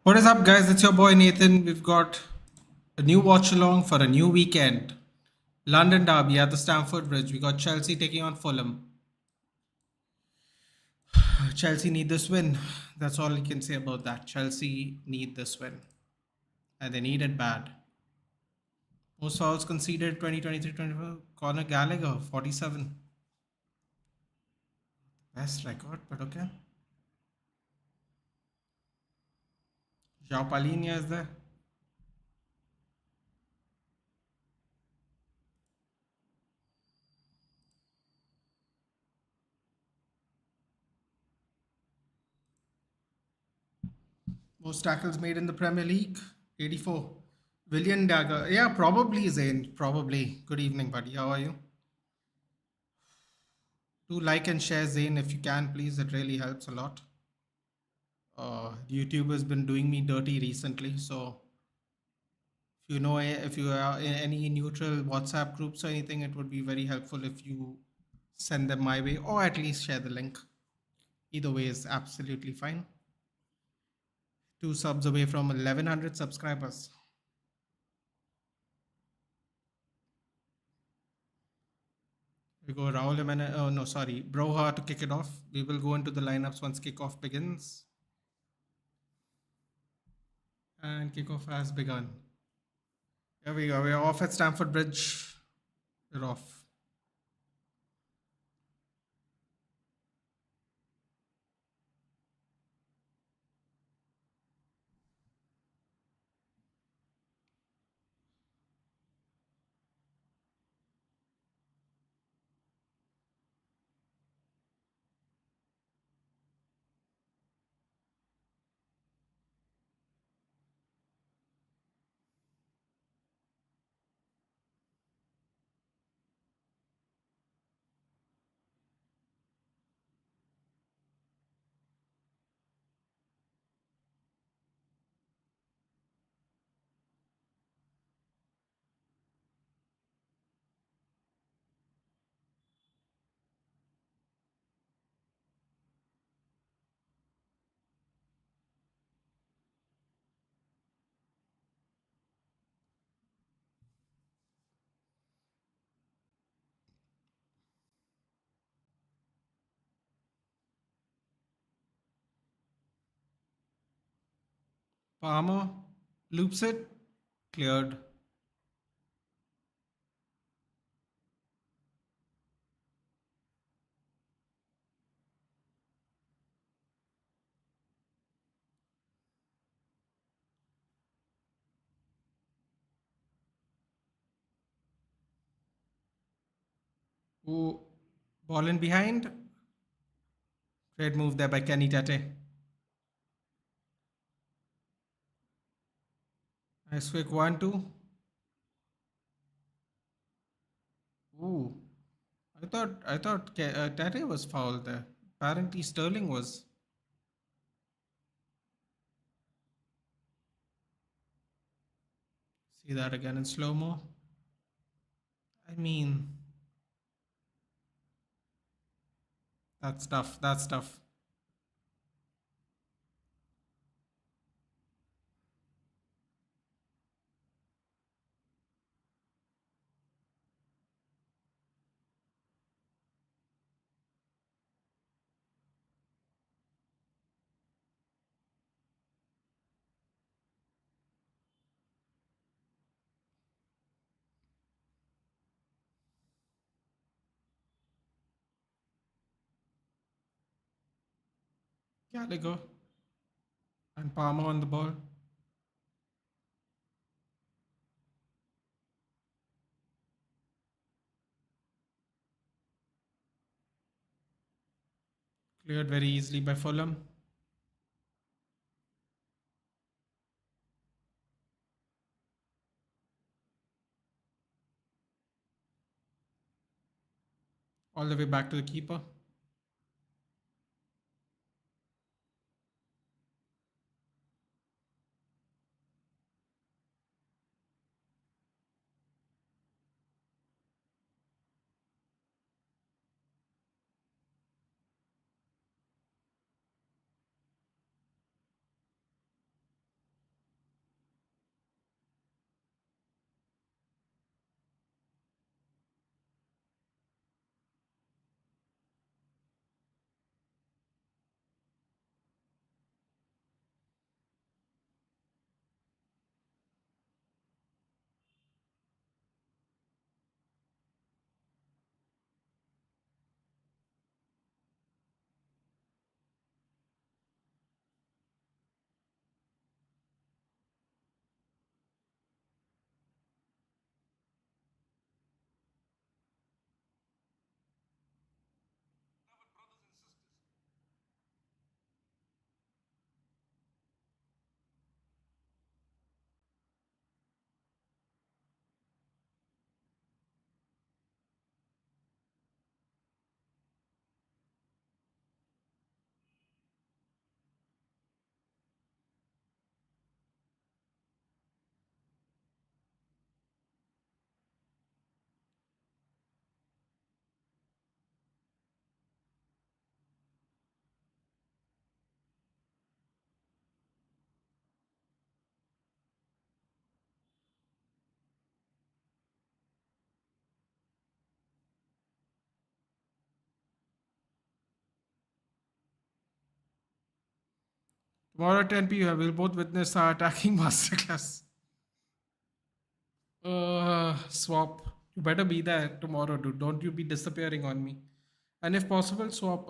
What is up, guys? It's your boy Nathan. We've got a new watch along for a new weekend. London Derby at the Stamford Bridge. We got Chelsea taking on Fulham. Chelsea need this win. That's all I can say about that. Chelsea need this win. And they need it bad. Most fouls conceded 2023-24. Conor Gallagher, 47. Best record, but okay. João Palhinha is there. Most tackles made in the Premier League, 84. William Dagger. Yeah, probably Zain. Probably. Good evening, buddy. How are you? Do like and share Zain if you can, please. It really helps a lot. YouTube has been doing me dirty recently, so if you know if you are in any neutral WhatsApp groups or anything, it would be very helpful if you send them my way or at least share the link. Either way is absolutely fine. 2 subs away from 1100 subscribers. We go Raul Jimenez. Oh no, sorry, Broha to kick it off. We will go into the lineups once kickoff begins. And kickoff has begun. Here we go. We're off at Stamford Bridge. We're off. Palmer loops it. Cleared. Ooh, ball in behind. Great move there by Kenny Tete. Nice quick 1-2. Ooh, I thought Tete was fouled there. Apparently Sterling was. See that again in slow mo. I mean, that's tough. That's tough. Gallagher and Palmer on the ball. Cleared very easily by Fulham. All the way back to the keeper. Tomorrow at 10 p.m. we'll both witness our attacking masterclass. Swap. You better be there tomorrow, dude. Don't you be disappearing on me. And if possible, swap.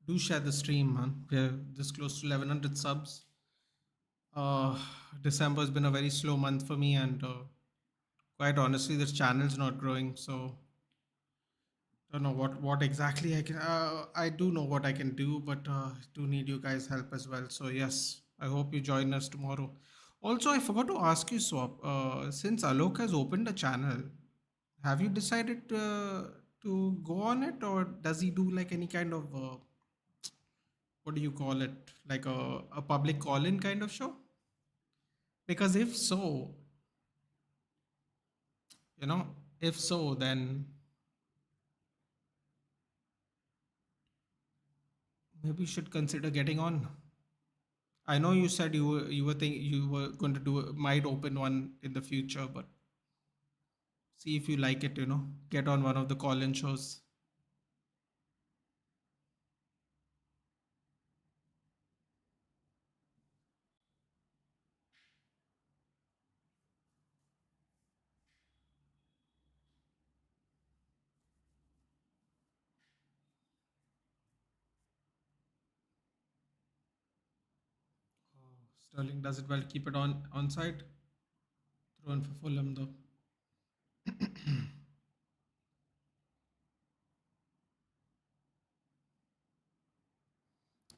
Do share the stream, man. We're this close to 1100 subs. Uh, December has been a very slow month for me, and quite honestly, this channel's not growing. So don't know what exactly I can. I do know what I can do, but do need you guys' help as well. So yes, I hope you join us tomorrow. Also, I forgot to ask you, Swap. Since Alok has opened a channel, have you decided to go on it, or does he do like any kind of what do you call it, like a public call-in kind of show? Because if so, you know, if so, then maybe you should consider getting on. I know you said you were going to do might open one in the future, but see if you like it. Get on one of the call-in shows. Sterling does it well. Keep it on site. Throw in for Fulham though.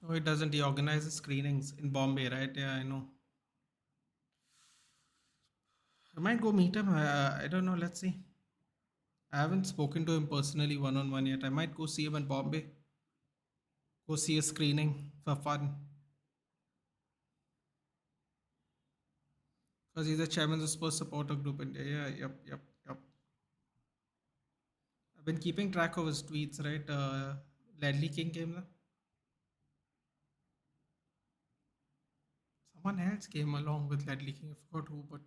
No, it doesn't. He organizes screenings in Bombay, right? Yeah, I know. I might go meet him. I don't know. Let's see. I haven't spoken to him personally one on one yet. I might go see him in Bombay. Go see a screening for fun. Because he's the chairman of the Spurs supporter group India. Yeah, yep. I've been keeping track of his tweets, right? Ledley King came there. Someone else came along with Ledley King. I forgot who, but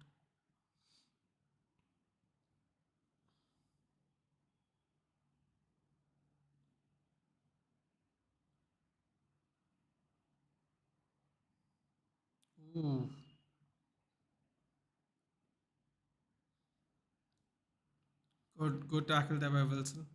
ooh, good tackle there by Wilson.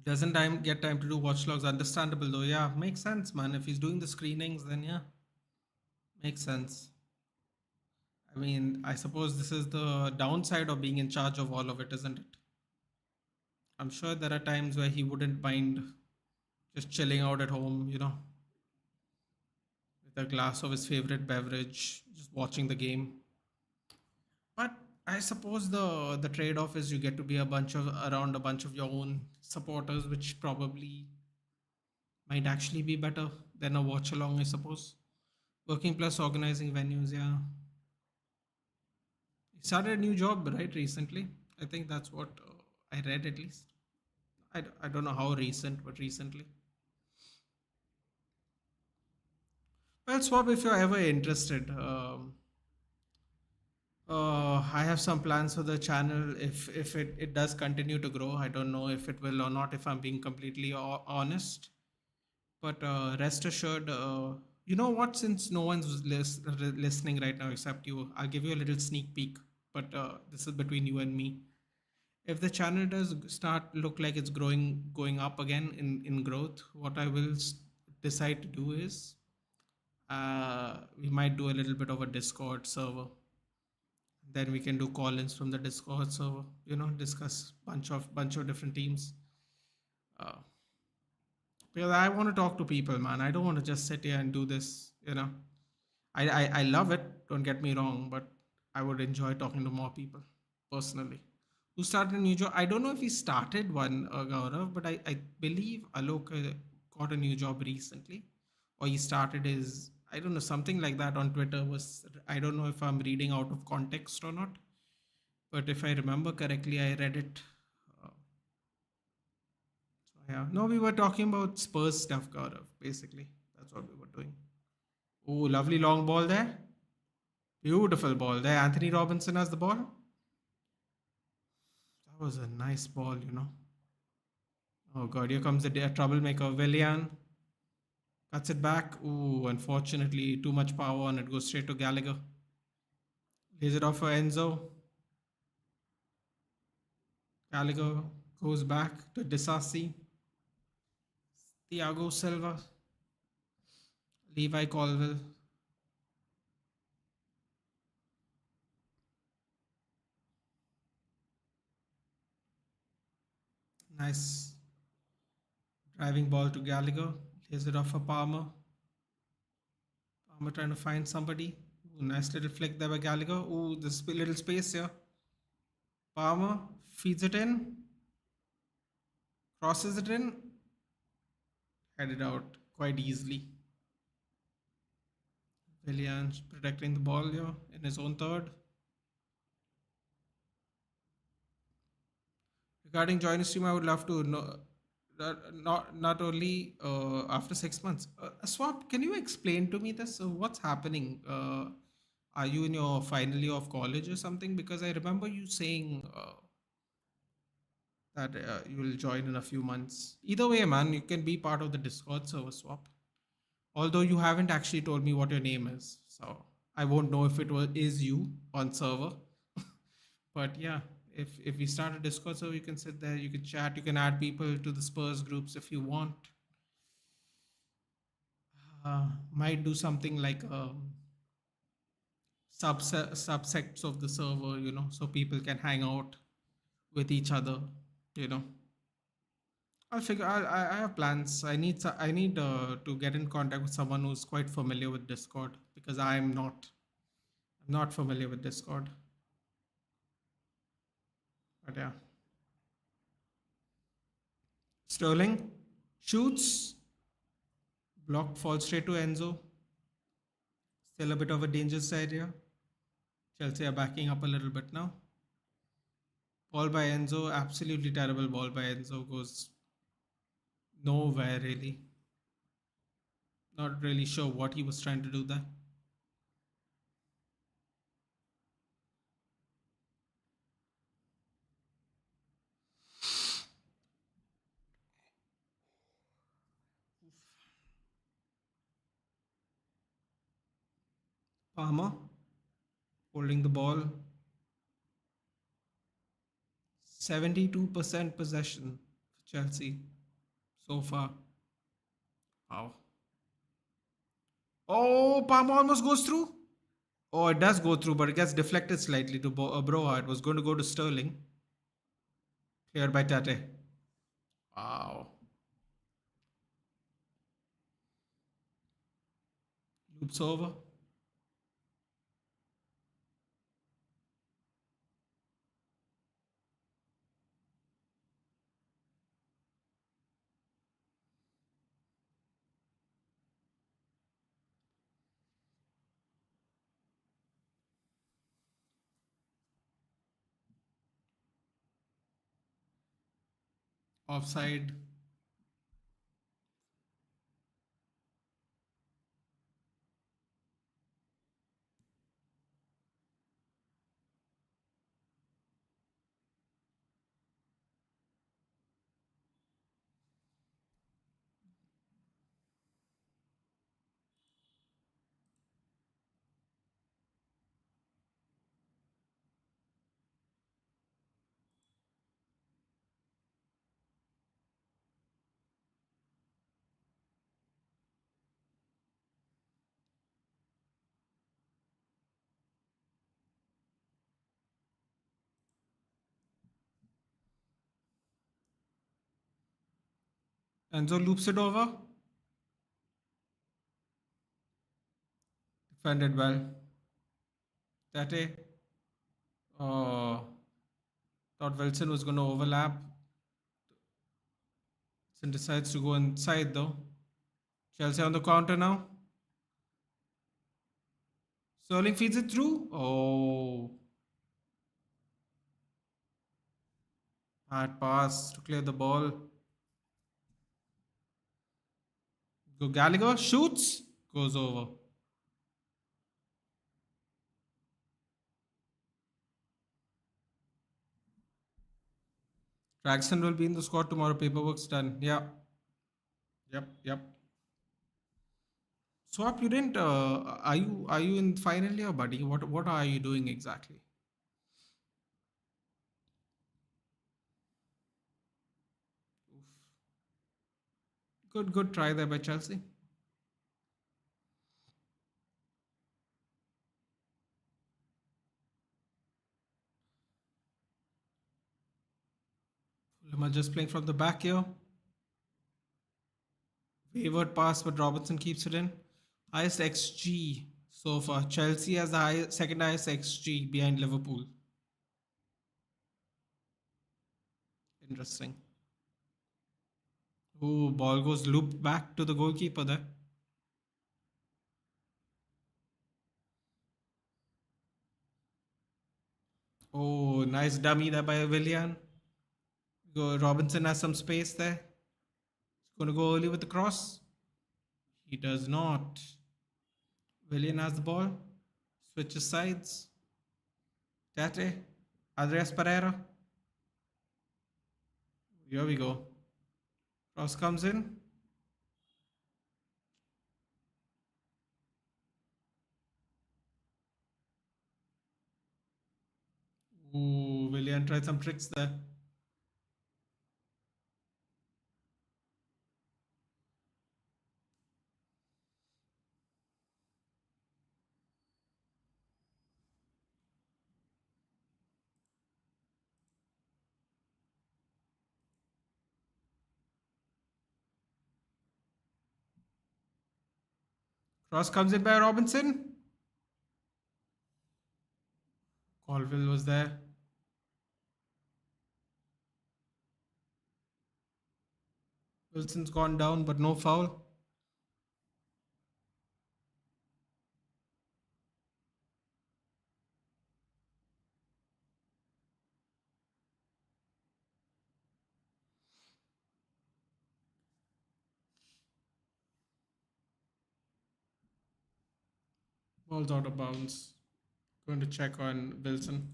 Doesn't time get time to do watch logs? Understandable though. Yeah, makes sense, man. If he's doing the screenings, then yeah, makes sense. I mean, I suppose this is the downside of being in charge of all of it, isn't it? I'm sure there are times where he wouldn't mind just chilling out at home, with a glass of his favorite beverage, just watching the game. But I suppose the trade-off is you get to be around a bunch of your own supporters, which probably might actually be better than a watch along, I suppose. Working plus organizing venues, yeah. He started a new job, right, recently. I think that's what I read at least. I don't know how recent, but recently. Well, Swap, if you're ever interested, I have some plans for the channel. If it does continue to grow, I don't know if it will or not. If I'm being completely honest, but rest assured, you know what? Since no one's listening right now except you, I'll give you a little sneak peek. But this is between you and me. If the channel does start look like it's going up again in growth, what I will decide to do is we might do a little bit of a Discord server. Then we can do call-ins from the Discord server. Discuss bunch of different teams. Uh, because I want to talk to people, man. I don't want to just sit here and do this. I love it. Don't get me wrong, but I would enjoy talking to more people personally. Who started a new job? I don't know if he started one, Gaurav, but I believe Alok got a new job recently, or he started his, I don't know, something like that on Twitter. I don't know if I'm reading out of context or not, but if I remember correctly, I read it. So Yeah. No, we were talking about Spurs stuff, Gaurav, basically. That's what we were doing. Oh, lovely long ball there. Beautiful ball there. Anthony Robinson has the ball. That was a nice ball. Oh, God, here comes the troublemaker. Willian cuts it back. Ooh, unfortunately, too much power and it goes straight to Gallagher. Lays it off for Enzo. Gallagher goes back to Disasi. Thiago Silva. Levi Colville. Nice driving ball to Gallagher. Lays it off for Palmer. Palmer trying to find somebody. Ooh, nice little flick there by Gallagher. Ooh, this little space here. Palmer feeds it in. Crosses it in. Headed out quite easily. Williams protecting the ball here in his own third. Regarding joining stream, I would love to know not only after 6 months. Swap, can you explain to me this? What's happening? Are you in your final year of college or something? Because I remember you saying that you will join in a few months. Either way, man, you can be part of the Discord server, Swap. Although you haven't actually told me what your name is, so I won't know if it is you on server. But yeah, if we start a Discord server, you can sit there, you can chat, you can add people to the Spurs groups if you want. Might do something like subsects of the server, so people can hang out with each other. You know, I'll figure. I have plans. I need to get in contact with someone who's quite familiar with Discord because I'm not. I'm not familiar with Discord. But yeah, Sterling shoots, blocked, falls straight to Enzo. Still a bit of a danger side here. Chelsea are backing up a little bit now. Ball by Enzo, absolutely terrible ball by Enzo, goes nowhere really. Not really sure what he was trying to do there. Palmer holding the ball, 72% possession for Chelsea so far. Wow. Oh, Palmer almost goes through. Oh, it does go through, but it gets deflected slightly to Broha. It was going to go to Sterling. Cleared by Tate. Wow. Loops over. Offside. Enzo loops it over. Defended well. Tate. Oh, thought Wilson was going to overlap. Wilson decides to go inside though. Chelsea on the counter now. Sterling feeds it through. Oh, bad pass to clear the ball. Go Gallagher, shoots, goes over. Ragson will be in the squad tomorrow. Paperwork's done. Yeah. Yep. Yep. Swap, you didn't. Are you in final year, buddy? What are you doing exactly? Good try there by Chelsea. Fulham are just playing from the back here. Wayward pass, but Robertson keeps it in. Highest XG so far. Chelsea has the second highest XG behind Liverpool. Interesting. Oh, ball goes looped back to the goalkeeper there. Oh, nice dummy there by Willian. Robinson has some space there. He's going to go early with the cross. He does not. Willian has the ball. Switches sides. Tate. Andreas Pereira. Here we go. Cross comes in. Ooh, Willian tried some tricks there. Cross comes in by Robinson. Colville was there. Wilson's gone down, but no foul. Ball's out of bounds. Going to check on Wilson.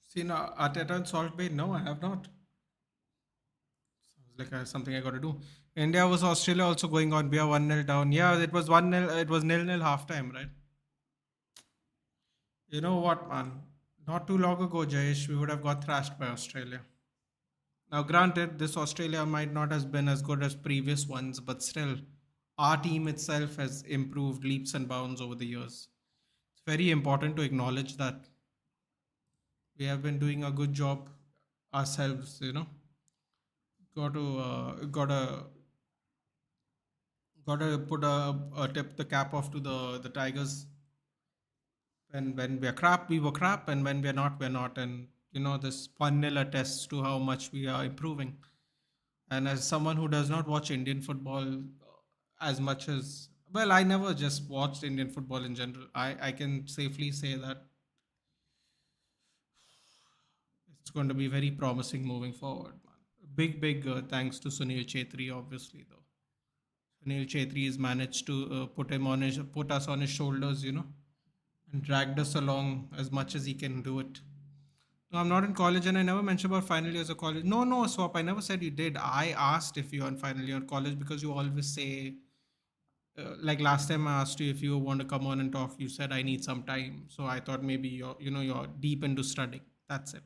Seen Arteta and Salt Bay? No, I have not. It's like something I got to do. India was Australia also going on. We are 1-0 down. Yeah, it was 1-0. It was 0-0 halftime, right? You know what, man? Not too long ago, Jayesh, we would have got thrashed by Australia. Now, granted, this Australia might not have been as good as previous ones, but still, our team itself has improved leaps and bounds over the years. It's very important to acknowledge that we have been doing a good job ourselves. Got to put a tip the cap off to the Tigers. When we're crap, we were crap, and when we're not, we're not. And this 1-0 attests to how much we are improving. And as someone who does not watch Indian football as much as well, I never just watched Indian football in general. I can safely say that it's going to be very promising moving forward, man. Big thanks to Sunil Chetri, obviously, though. Sunil Chetri has managed to put us on his shoulders, and dragged us along as much as he can do it. No, I'm not in college, and I never mentioned about final years of college. No, no, Swap. I never said you did. I asked if you're in final year of college because you always say, like last time I asked you if you want to come on and talk, you said I need some time. So I thought maybe you're deep into studying. That's it.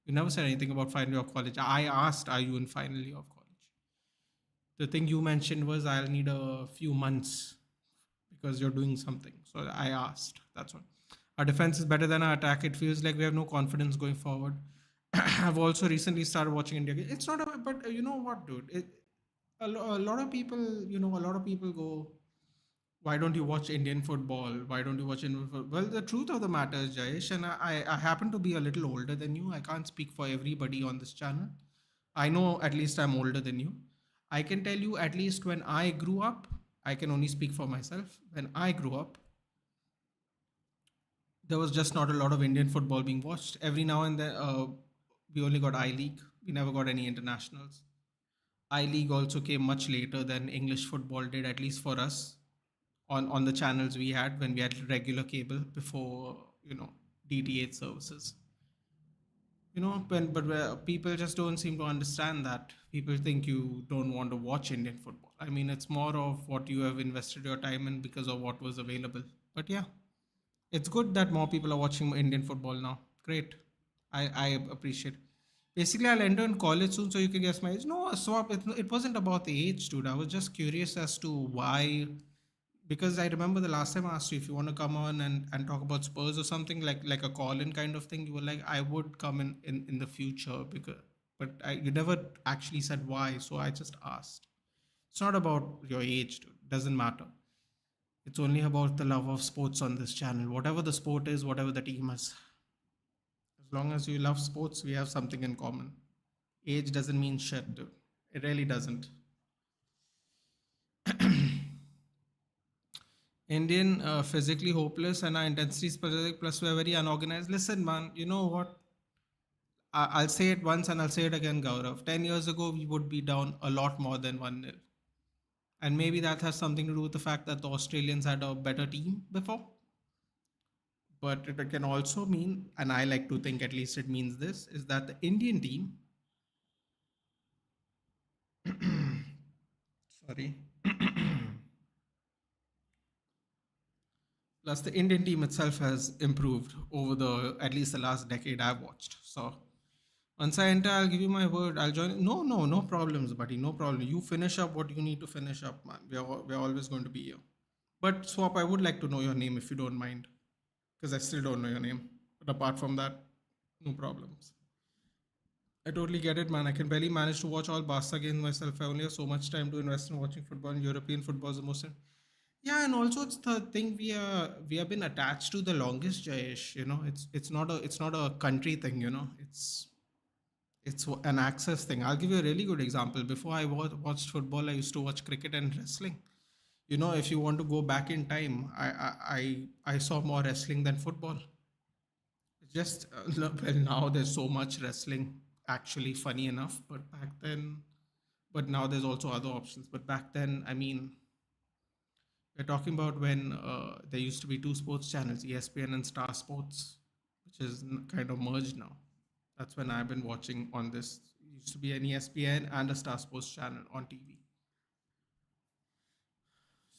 You never said anything about final year of college. I asked, are you in final year of college? The thing you mentioned was I'll need a few months because you're doing something. So I asked. That's all. Our defense is better than our attack. It feels like we have no confidence going forward. I've also recently started watching India. It's not a, but you know what, dude? A lot of people, a lot of people go, why don't you watch Indian football? Why don't you watch Indian football? Well, the truth of the matter is, Jayesh, and I happen to be a little older than you. I can't speak for everybody on this channel. I know at least I'm older than you. I can tell you at least when I grew up, I can only speak for myself. When I grew up, there was just not a lot of Indian football being watched. Every now and then, we only got I League. We never got any internationals. I League also came much later than English football did, at least for us, on the channels we had when we had regular cable before DTH services. But people just don't seem to understand that. People think you don't want to watch Indian football. I mean, it's more of what you have invested your time in because of what was available. But yeah, it's good that more people are watching Indian football now. Great. I appreciate. Basically, I'll enter in college soon, so you can guess my age. No, swap. It wasn't about the age, dude. I was just curious as to why. Because I remember the last time I asked you if you want to come on and talk about Spurs or something like a call-in kind of thing. You were like, I would come in the future you never actually said why. So I just asked. It's not about your age, dude. Doesn't matter. It's only about the love of sports on this channel. Whatever the sport is, whatever the team is. As long as you love sports, we have something in common. Age doesn't mean shit, dude. It really doesn't. Indian, physically hopeless, and our intensity is pathetic, plus we're very unorganized. Listen, man, you know what? I'll say it once and I'll say it again, Gaurav. 10 years ago, we would be down a lot more than 1-0. And maybe that has something to do with the fact that the Australians had a better team before. But it can also mean, and I like to think at least it means this, is that the Indian team, sorry, plus the Indian team itself has improved over the at least the last decade I've watched. So once I enter, I'll give you my word. I'll join. No, no, no problems, buddy. No problem. You finish up what you need to finish up, man. We're always going to be here. But Swap, I would like to know your name if you don't mind, because I still don't know your name. But apart from that, no problems. I totally get it, man. I can barely manage to watch all Barca games myself. I only have so much time to invest in watching football. And European football is the most. Yeah, and also it's the thing we have been attached to the longest, Jayesh. It's not a country thing. It's an access thing. I'll give you a really good example. Before I watched football, I used to watch cricket and wrestling. If you want to go back in time, I saw more wrestling than football. It's just well, now there's so much wrestling. Actually, funny enough, but now there's also other options. But back then, I mean, we're talking about when there used to be two sports channels, ESPN and Star Sports, which is kind of merged now. That's when I've been watching on this. used to be an ESPN and a Star Sports channel on TV.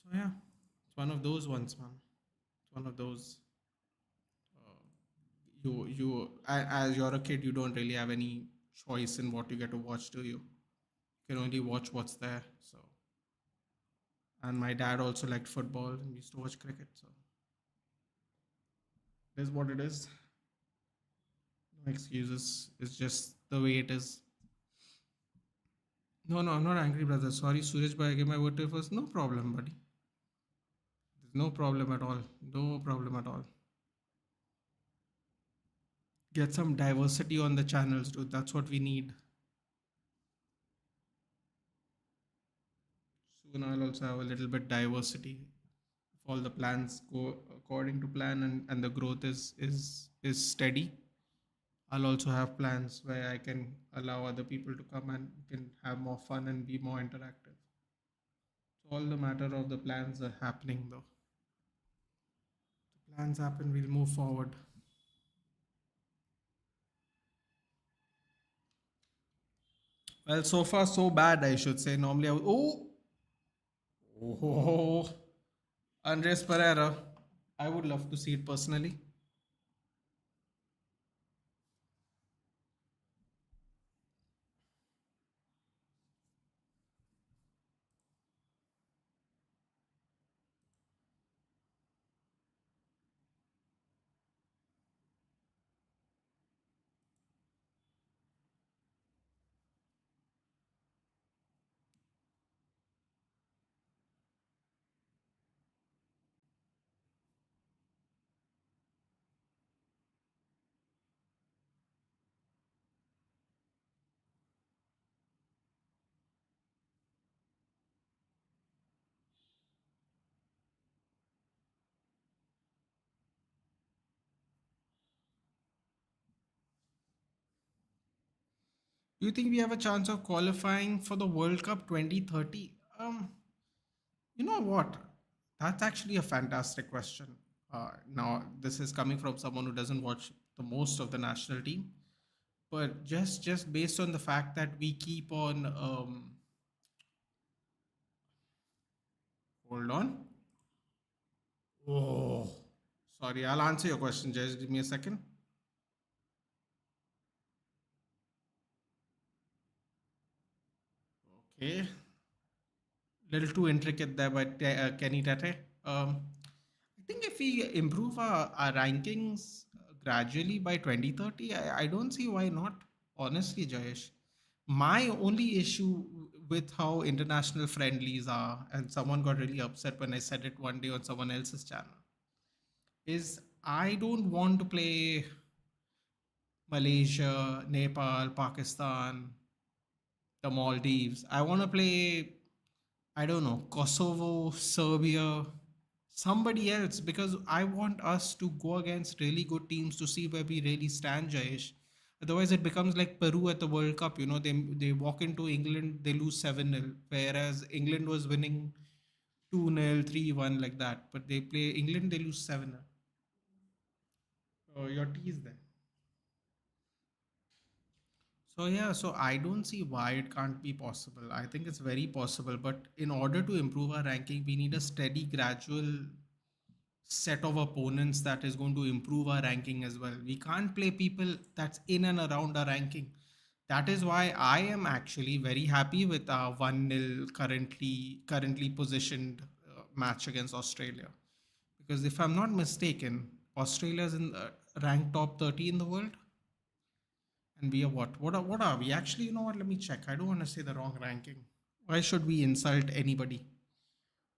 So yeah, it's one of those ones, man. It's one of those. Uh, as you're a kid, you don't really have any choice in what you get to watch, do you? You can only watch what's there. So, and my dad also liked football and we used to watch cricket. So, it is what it is. No excuses. It's just the way it is. No, no, I'm not angry, brother. Sorry, Suraj, but I gave my word to you first. No problem, buddy. There's no problem at all. No problem at all. Get some diversity on the channels, dude. That's what we need. Soon I'll also have a little bit diversity. If all the plans go according to plan and the growth is steady, I'll also have plans where I can allow other people to come and we can have more fun and be more interactive. It's all the matter of the plans are happening though. The plans happen, we'll move forward. Well, so far so bad, I should say. Normally, oh, Andres Pereira. I would love to see it personally. Do you think we have a chance of qualifying for the World Cup 2030? You know what? That's actually a fantastic question. Now, this is coming from someone who doesn't watch the most of the national team, but just based on the fact that we keep on hold on. Oh, sorry. I'll answer your question. Just give me a second. Okay, little too intricate there, but Kenny Tate. I think if we improve our rankings gradually by 2030, I don't see why not. Honestly, Jayesh, my only issue with how international friendlies are, and someone got really upset when I said it one day on someone else's channel, is I don't want to play Malaysia, Nepal, Pakistan, the Maldives. I want to play, I don't know, Kosovo, Serbia, somebody else, because I want us to go against really good teams to see where we really stand, Jayesh. Otherwise, it becomes like Peru at the World Cup. You know, they walk into England, they lose 7-0, whereas England was winning 2-0, 3-1 like that. But they play England, they lose 7-0. Oh, your tea is there. So yeah, so I don't see why it can't be possible. I think it's very possible, but in order to improve our ranking, we need a steady, gradual set of opponents that is going to improve our ranking as well. We can't play people that's in and around our ranking. That is why I am actually very happy with our 1-0 currently positioned match against Australia. Because if I'm not mistaken, Australia is in the rank top 30 in the world. And we are what? What are we? Actually, you know what? Let me check. I don't want to say the wrong ranking. Why should we insult anybody?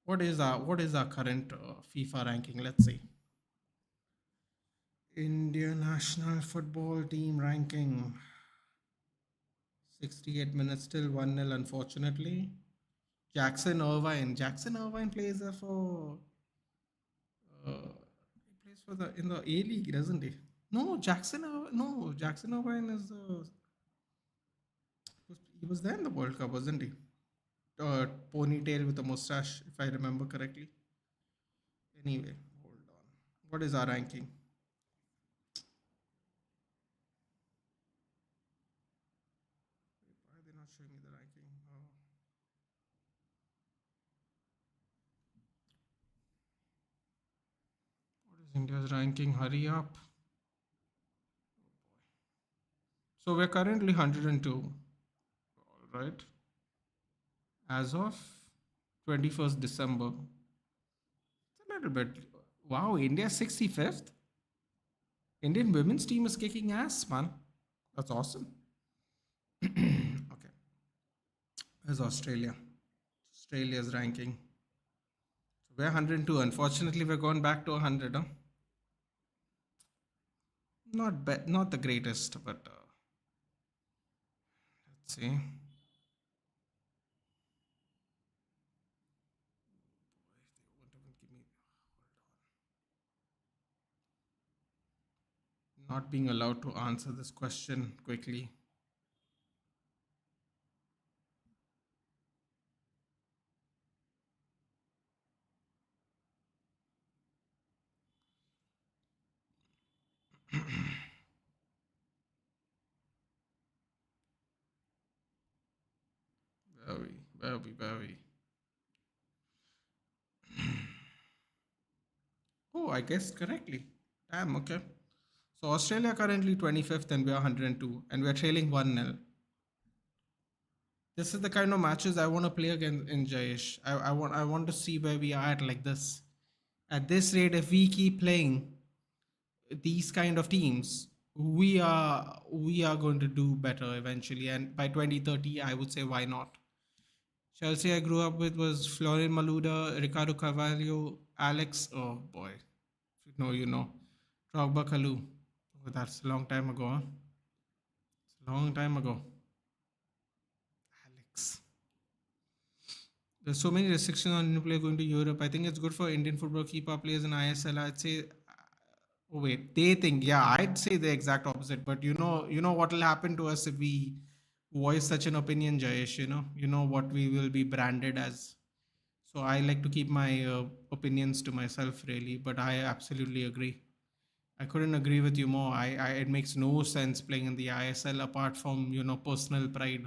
What is our current FIFA ranking? Let's see. India national football team ranking. 68 minutes still 1-0 unfortunately. Jackson Irvine. Jackson Irvine plays for he plays for the in the A League, doesn't he? No, Jackson Irvine is he was there in the World Cup, wasn't he? Ponytail with a mustache, if I remember correctly. Anyway, hold on. What is our ranking? not showing me the ranking. What is India's ranking? Hurry up. So we're currently 102, all right, as of 21st December. It's a little bit. Wow, India 65th. Indian women's team is kicking ass, man. That's awesome. Okay, where's Australia? Australia's ranking. So we're 102. Unfortunately, we're going back to 100. Huh? Not the greatest, but let's see. They won't even give me. Not being allowed to answer this question quickly. Very. Oh, I guessed correctly. Damn, okay. So Australia currently 25th and we are 102 and we are trailing 1-0. This is the kind of matches I want to play again in Jayesh. I want to see where we are at like this. At this rate, if we keep playing these kind of teams, we are going to do better eventually. And by 2030, I would say why not? Chelsea I grew up with was Florian Maluda, Ricardo Carvalho, Alex. Oh boy, if you know, you know. Drogba Kalu. Oh, that's a long time ago. Huh? It's a long time ago. Alex. There's so many restrictions on Indian players going to Europe. I think it's good for Indian football keep our players in ISL. I'd say. Oh wait, they think. Yeah, I'd say the exact opposite. But you know what will happen to us if we voice such an opinion, Jayesh. You know what we will be branded as. So I like to keep my opinions to myself, really. But I absolutely agree. I couldn't agree with you more. It makes no sense playing in the ISL apart from personal pride.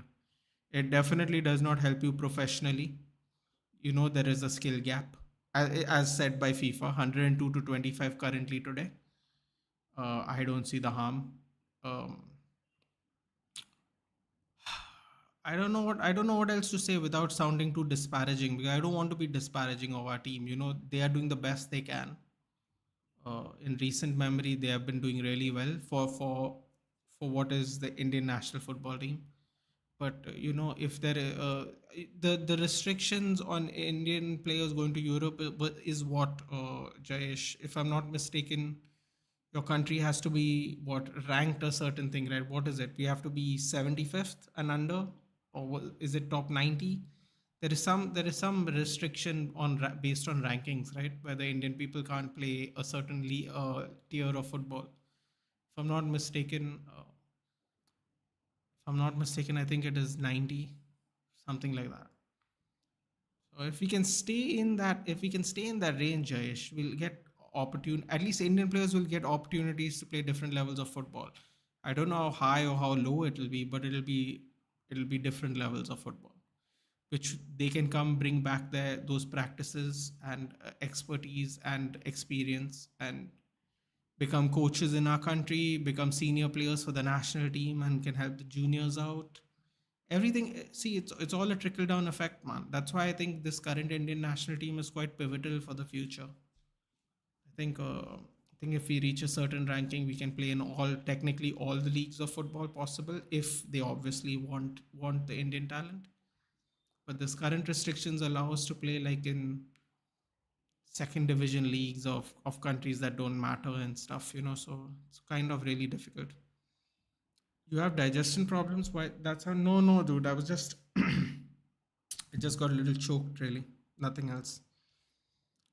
It definitely does not help you professionally. There is a skill gap, as said by FIFA, 102 to 25 currently today. I don't see the harm. Um, I don't know what else to say without sounding too disparaging, because I don't want to be disparaging of our team. They are doing the best they can. In recent memory, they have been doing really well for what is the Indian national football team. But if there the restrictions on Indian players going to Europe is what, Jayesh, if I'm not mistaken, your country has to be what ranked a certain thing, right? What is it? We have to be 75th and under, or is it top 90? There is some restriction based on rankings, right? Where the Indian people can't play a certain tier of football. If I'm not mistaken, I think it is 90, something like that. So if we can stay in that range, Jayesh, we'll get at least Indian players will get opportunities to play different levels of football. I don't know how high or how low it will be, but it'll be different levels of football, which they can come bring back those practices and expertise and experience, and become coaches in our country, become senior players for the national team, and can help the juniors out. Everything, see, it's all a trickle down effect, man. That's why I think this current Indian national team is quite pivotal for the future. I think if we reach a certain ranking, we can play in technically all the leagues of football possible, if they obviously want the Indian talent. But this current restrictions allow us to play like in second division leagues of countries that don't matter and stuff, so it's kind of really difficult. You have digestion problems? Why? That's how. No, no, dude. I was just, it just got a little choked, really. Nothing else.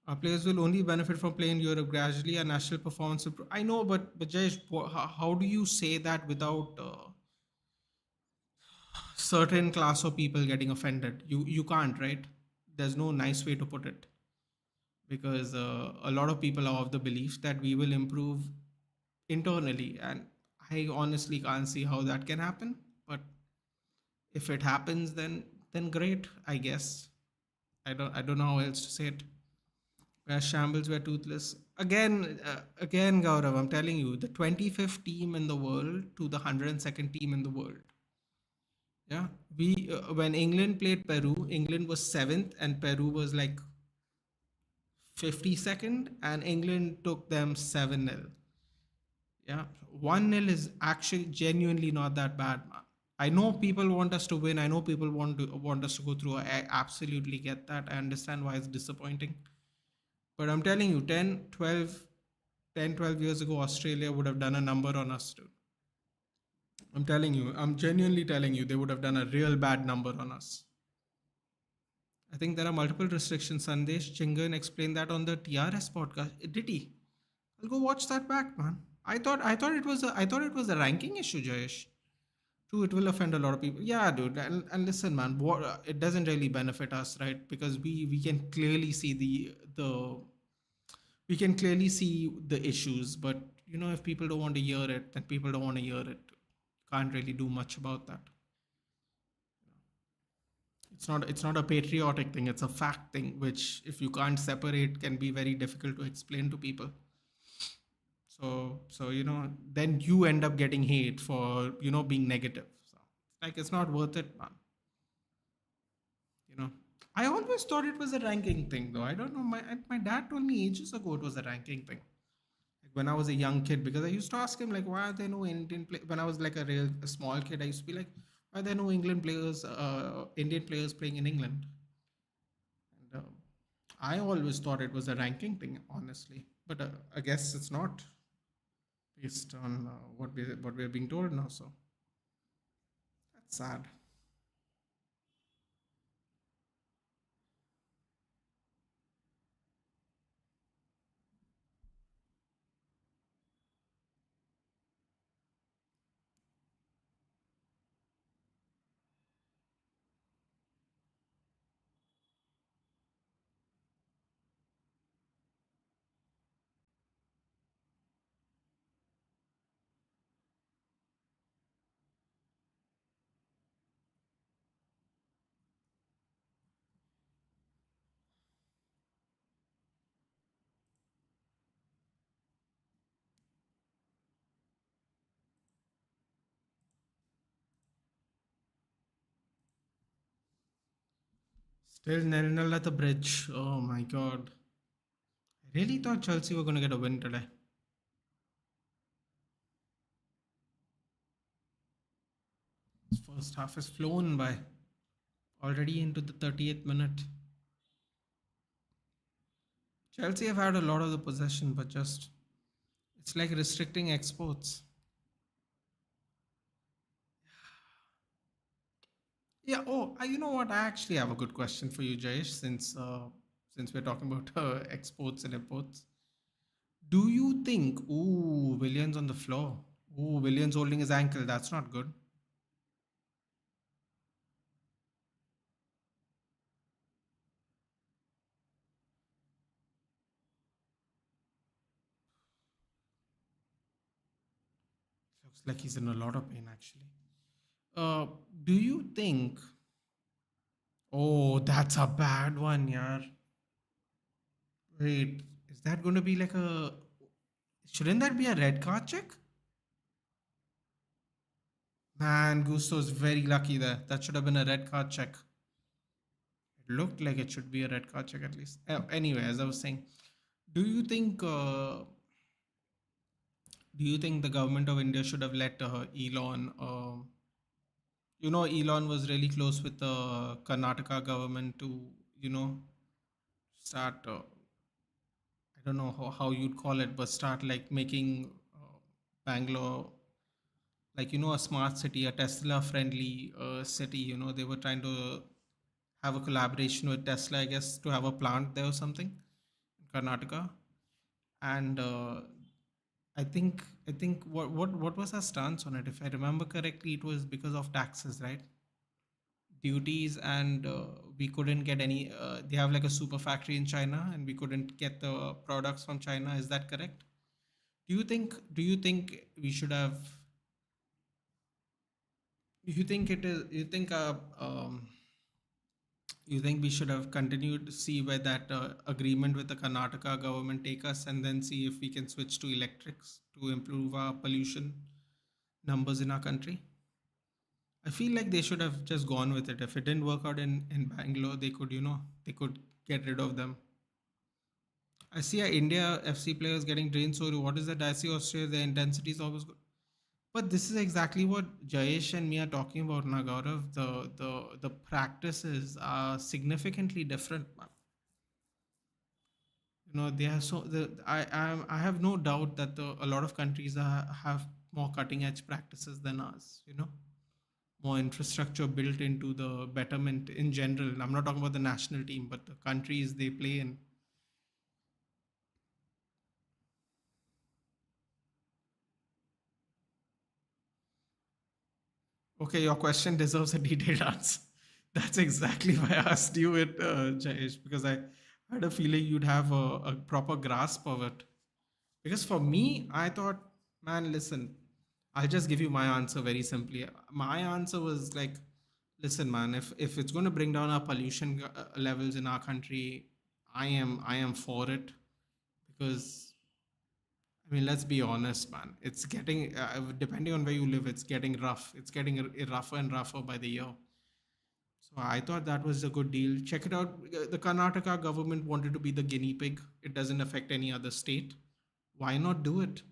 Our players will only benefit from playing Europe gradually. Our national performance. I know, but Jayesh, how do you say that without certain class of people getting offended? You can't, right? There's no nice way to put it, because a lot of people are of the belief that we will improve internally, and I honestly can't see how that can happen. But If it happens, then great, I guess. I don't know how else to say it. Where shambles were toothless. Again, Gaurav, I'm telling you, the 25th team in the world to the 102nd team in the world. Yeah, we when England played Peru, England was seventh and Peru was like 52nd, and England took them 7-0. Yeah, 1-0 is actually genuinely not that bad, man. I know people want us to win. I know people want us to go through. I absolutely get that. I understand why it's disappointing. But I'm telling you, 10, 12 years ago, Australia would have done a number on us too. I'm telling you, I'm genuinely telling you, they would have done a real bad number on us. I think there are multiple restrictions. Sandesh Chingan explained that on the TRS podcast. Did he? I'll go watch that back, man. I thought it was a ranking issue, Jayesh. True, it will offend a lot of people. Yeah, dude. And listen, man, it doesn't really benefit us, right? Because we can clearly see the we can clearly see the issues, but if people don't want to hear it, then people don't want to hear it. Can't really do much about that. It's not a patriotic thing, it's a fact thing, which if you can't separate can be very difficult to explain to people. So then you end up getting hate for being negative. So like it's not worth it, man. you know I always thought it was a ranking thing, though. I don't know, my dad told me ages ago it was a ranking thing, like when I was a young kid, because I used to ask him, like, why are there no Indian play when I was like a small kid. I used to be like, why are there no Indian players playing in England? And I always thought it was a ranking thing, honestly, but I guess it's not, based on what we're being told now. So that's sad. Still nil nil at the bridge. Oh my god! I really thought Chelsea were going to get a win today. This first half has flown by, already into the 30th minute. Chelsea have had a lot of the possession, but just it's like restricting exports. Yeah. Oh, you know what? I actually have a good question for you, Jayesh. Since we're talking about exports and imports, do you think? Ooh, Williams on the floor. Ooh, Williams holding his ankle. That's not good. Looks like he's in a lot of pain, actually. Uh, do you think? Oh, that's a bad one, yeah. Wait, is that going to be like a? Shouldn't that be a red card check? Man, Gusto's very lucky there. That should have been a red card check. It looked like it should be a red card check at least. Anyway, as I was saying, do you think? Do you think the government of India should have let Elon? Elon was really close with the Karnataka government to start. I don't know how you'd call it, but start like making Bangalore like a smart city, a Tesla friendly city. They were trying to have a collaboration with Tesla, I guess, to have a plant there or something in Karnataka. And I think what was our stance on it? If I remember correctly, it was because of taxes, right? Duties, and we couldn't get any. They have like a super factory in China, and we couldn't get the products from China. Is that correct? Do you think we should have? You think it is? You think we should have continued to see where that agreement with the Karnataka government take us, and then see if we can switch to electrics to improve our pollution numbers in our country? I feel like they should have just gone with it. If it didn't work out in Bangalore, they could, they could get rid of them. I see India FC players getting drained. So what is that? I see Australia, the intensity is always good. But this is exactly what Jayesh and me are talking about, Nagaurav. The practices are significantly different, man. They are I have no doubt that a lot of countries have more cutting edge practices than us. More infrastructure built into the betterment in general. I'm not talking about the national team, but the countries they play in. Okay, your question deserves a detailed answer. That's exactly why I asked you it, Jayesh, because I had a feeling you'd have a proper grasp of it. Because for me, I thought, man, listen, I'll just give you my answer very simply. My answer was like, listen, man, if it's going to bring down our pollution levels in our country, I am for it because I mean, let's be honest, man. It's getting depending on where you live, it's getting rough. It's getting rougher and rougher by the year. So I thought that was a good deal. Check it out. The Karnataka government wanted to be the guinea pig. It doesn't affect any other state. Why not do it?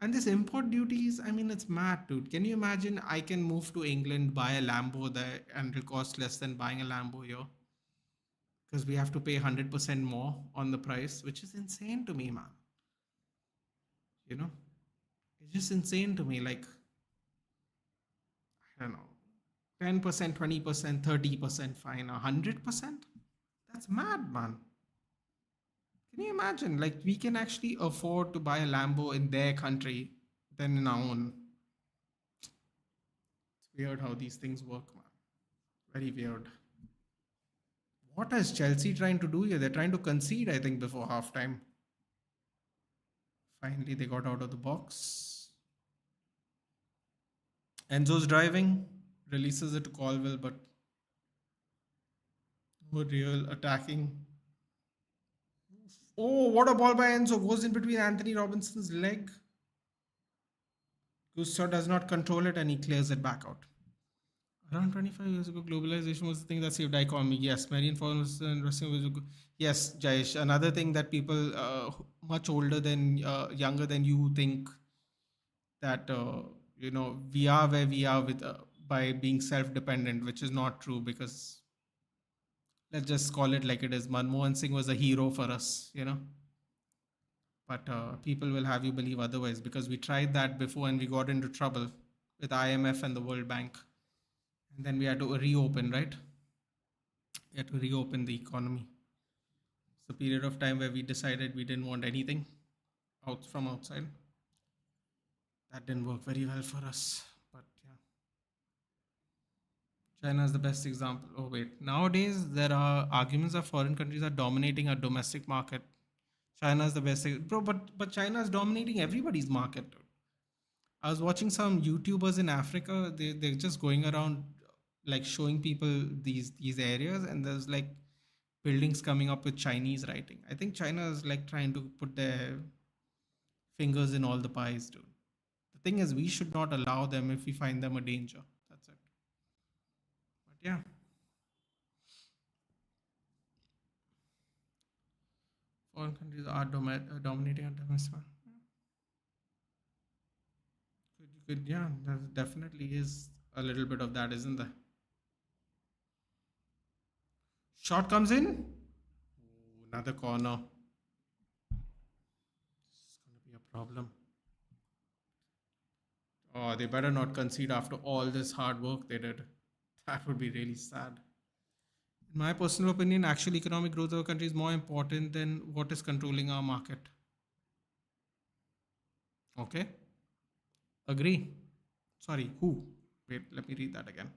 And this import duties, I mean, it's mad, dude. Can you imagine? I can move to England, buy a Lambo there, and it'll cost less than buying a Lambo here because we have to pay 100% more on the price, which is insane to me, man. You know, it's just insane to me. Like, I don't know, 10%, 20%, 30% fine, 100%? That's mad, man. Can you imagine? Like, we can actually afford to buy a Lambo in their country than in our own. It's weird how these things work, man. Very weird. What is Chelsea trying to do here? They're trying to concede, I think, before halftime. Finally, they got out of the box. Enzo's driving, releases it to Colwell, but no real attacking. Oh, what a ball by Enzo. Goes in between Anthony Robinson's leg. Gusto does not control it and he clears it back out. Around 25 years ago, globalization was the thing that saved economy. Yes, Marian Forrest and Russell was yes, Jayesh. Another thing that people much older than younger than you think that we are where we are with by being self-dependent, which is not true because let's just call it like it is. Manmohan Singh was a hero for us, but people will have you believe otherwise because we tried that before and we got into trouble with IMF and the World Bank, and then we had to reopen, right? We had to reopen the economy. It's a period of time where we decided we didn't want anything out from outside. That didn't work very well for us, but yeah. China is the best example. Oh wait, nowadays there are arguments that foreign countries are dominating our domestic market. China is the best, bro. But China is dominating everybody's market. I was watching some YouTubers in Africa. They're just going around like showing people these areas, and there's like buildings coming up with Chinese writing. I think China is like trying to put their fingers in all the pies, dude. The thing is, we should not allow them if we find them a danger. That's it. But yeah, foreign countries are dominating our domestic. Yeah, there definitely is a little bit of that, isn't there? Shot comes in. Ooh, another corner. It's going to be a problem. Oh, they better not concede after all this hard work they did. That would be really sad. In my personal opinion, actual economic growth of a country is more important than what is controlling our market. Okay? Agree? Sorry, who? Wait, let me read that again.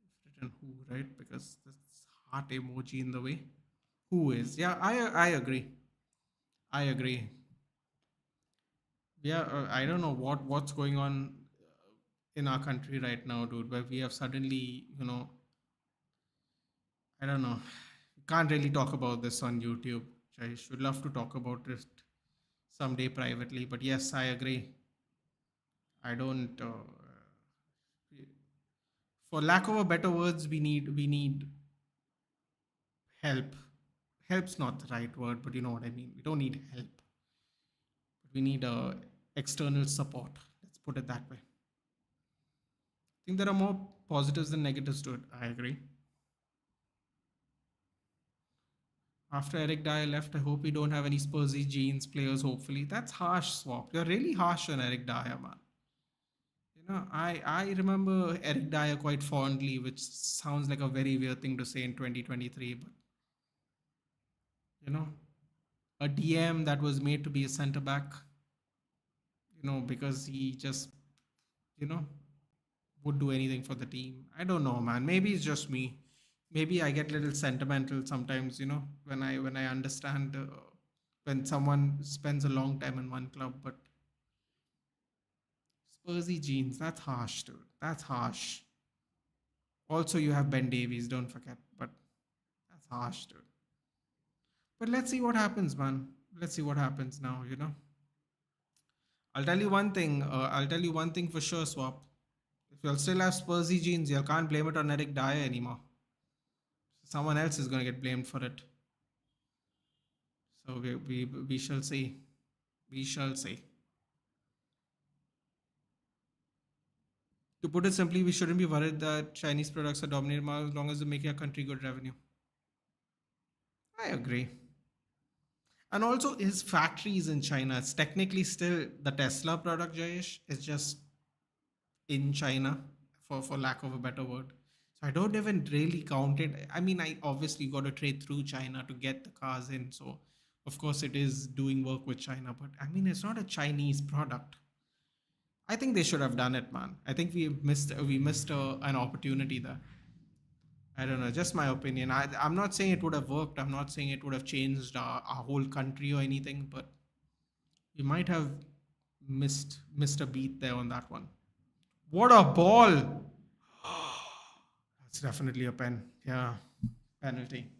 It's written who, right? Because this heart emoji in the way. Who is? Yeah, I agree. I agree. Yeah, I don't know what's going on. in our country right now, dude, where we have suddenly, I don't know, can't really talk about this on YouTube. I should love to talk about it someday privately, but yes, I agree. I don't. For lack of a better words, we need help. Help's not the right word, but you know what I mean. We don't need help, but we need external support. Let's put it that way. I think there are more positives than negatives to it. I agree. After Eric Dyer left, I hope we don't have any Spursy jeans players. Hopefully, that's harsh, Swap. You're really harsh on Eric Dyer, man. I remember Eric Dyer quite fondly, which sounds like a very weird thing to say in 2023, but you know, a DM that was made to be a center back, because he just, you know, would do anything for the team. I don't know, man. Maybe it's just me. Maybe I get a little sentimental sometimes, when I understand when someone spends a long time in one club. But Spursy jeans, that's harsh, dude. That's harsh. Also, you have Ben Davies, don't forget. But that's harsh, dude. But let's see what happens, man. Let's see what happens now. I'll tell you one thing. I'll tell you one thing for sure, Swap. If you'll still have Spursy jeans, you can't blame it on Eric Dyer anymore. Someone else is going to get blamed for it. So we shall see. We shall see. To put it simply, we shouldn't be worried that Chinese products are dominating as long as they make our country good revenue. I agree. And also, his factory is in China. It's technically still the Tesla product, Jayesh. It's just in China, for lack of a better word. So I don't even really count it. I mean, I obviously got to trade through China to get the cars in. So of course it is doing work with China, but I mean it's not a Chinese product. I think they should have done it, man. I think we missed an opportunity there. I don't know, just my opinion. I'm not saying it would have worked. I'm not saying it would have changed our whole country or anything, but we might have missed a beat there on that one. What a ball! That's definitely a pen. Yeah, penalty.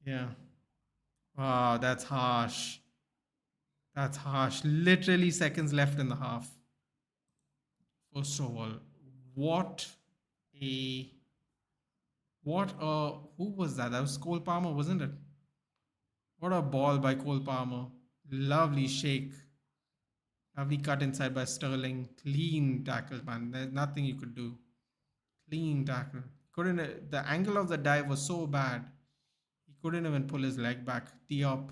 Yeah. Wow, that's harsh. That's harsh. Literally seconds left in the half. First of all, what a who was that? That was Cole Palmer, wasn't it? What a ball by Cole Palmer. Lovely shake. Lovely cut inside by Sterling. Clean tackle, man. There's nothing you could do. Clean tackle. Couldn't the angle of the dive was so bad. He couldn't even pull his leg back. Diop.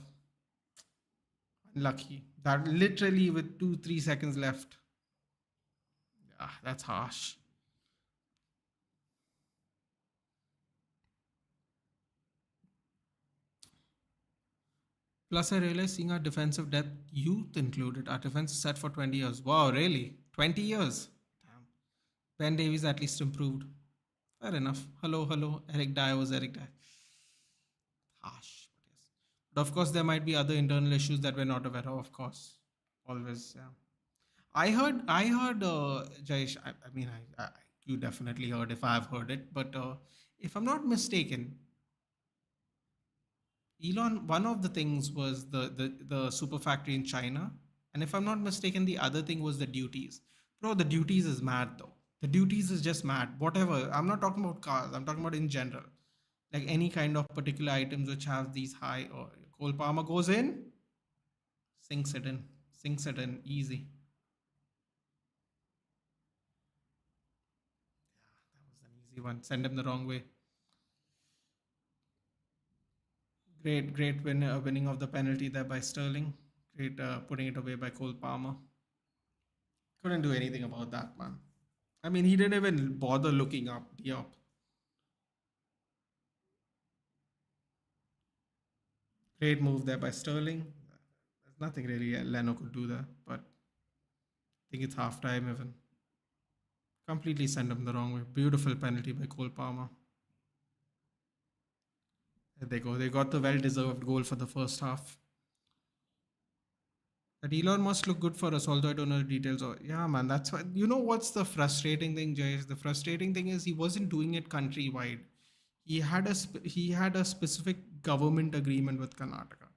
Unlucky. That literally with 2-3 seconds left. Ah, that's harsh. Plus, I realized seeing our defensive depth, youth included, our defense is set for 20 years. Wow, really? 20 years? Damn. Ben Davies at least improved. Fair enough. Hello, hello. Eric Dyer was Eric Dyer. Harsh. But yes. But of course, there might be other internal issues that we're not aware of course. Always, yeah. I heard, Jayesh, I mean, you definitely heard if I've heard it, but if I'm not mistaken, Elon, one of the things was the super factory in China. And if I'm not mistaken, the other thing was the duties. Bro, the duties is mad though. The duties is just mad. Whatever. I'm not talking about cars. I'm talking about in general. Like any kind of particular items which have these high or Cole Palmer goes in, sinks it in. Sinks it in. Easy. That was an easy one. Send him the wrong way. Great winning of the penalty there by Sterling. Great putting it away by Cole Palmer. Couldn't do anything about that, man. I mean, he didn't even bother looking up Diop. Great move there by Sterling. There's nothing really Leno could do there, but I think it's half time even. Completely sent him the wrong way. Beautiful penalty by Cole Palmer. There they go. They got the well deserved goal for the first half. That Elon must look good for us, although I don't know the details. Of yeah, man, that's what you know. What's the frustrating thing, Jayesh? The frustrating thing is he wasn't doing it countrywide. He had a specific government agreement with Karnataka.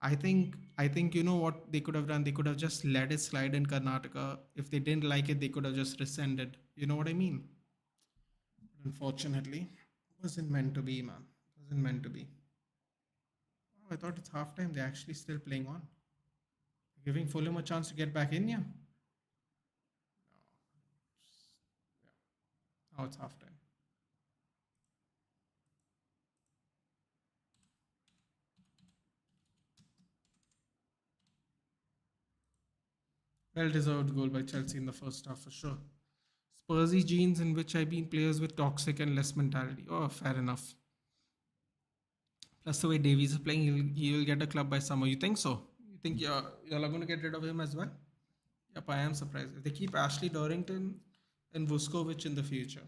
I think you know what they could have done. They could have just let it slide in Karnataka. If they didn't like it, they could have just rescinded. You know what I mean? Unfortunately, wasn't meant to be, man. Wasn't meant to be. Oh, I thought it's halftime. They're actually still playing on, giving Fulham a chance to get back in. Yeah. Now it's halftime. Well deserved goal by Chelsea in the first half for sure. Spursy genes in which I've been players with toxic and less mentality. Oh, fair enough. Plus the way Davies is playing, he'll get a club by summer. You think so? You think y'all are going to get rid of him as well? Yep, I am surprised. If they keep Ashley Dorrington and Vuskovic in the future.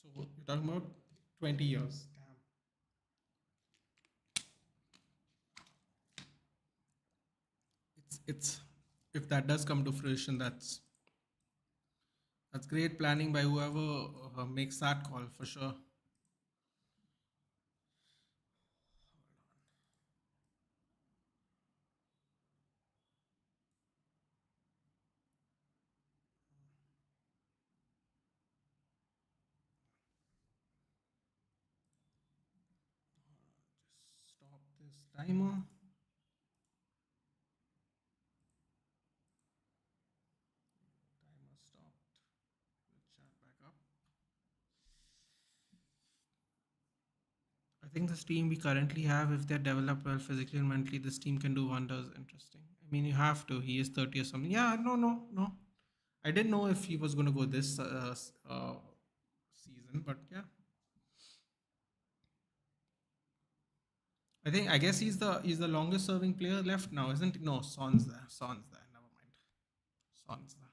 So you're talking about 20 years. Damn. It's if that does come to fruition, that's great planning by whoever makes that call for sure. Stop this timer. Timer stopped. Let's chat back up. I think this team we currently have, if they're developed well physically and mentally, this team can do wonders. Interesting. I mean, you have to. He is 30 or something. Yeah, no. I didn't know if he was going to go this season, but yeah. I guess he's the longest serving player left now, isn't he? No, Son's there. Son's there. Never mind. Son's there.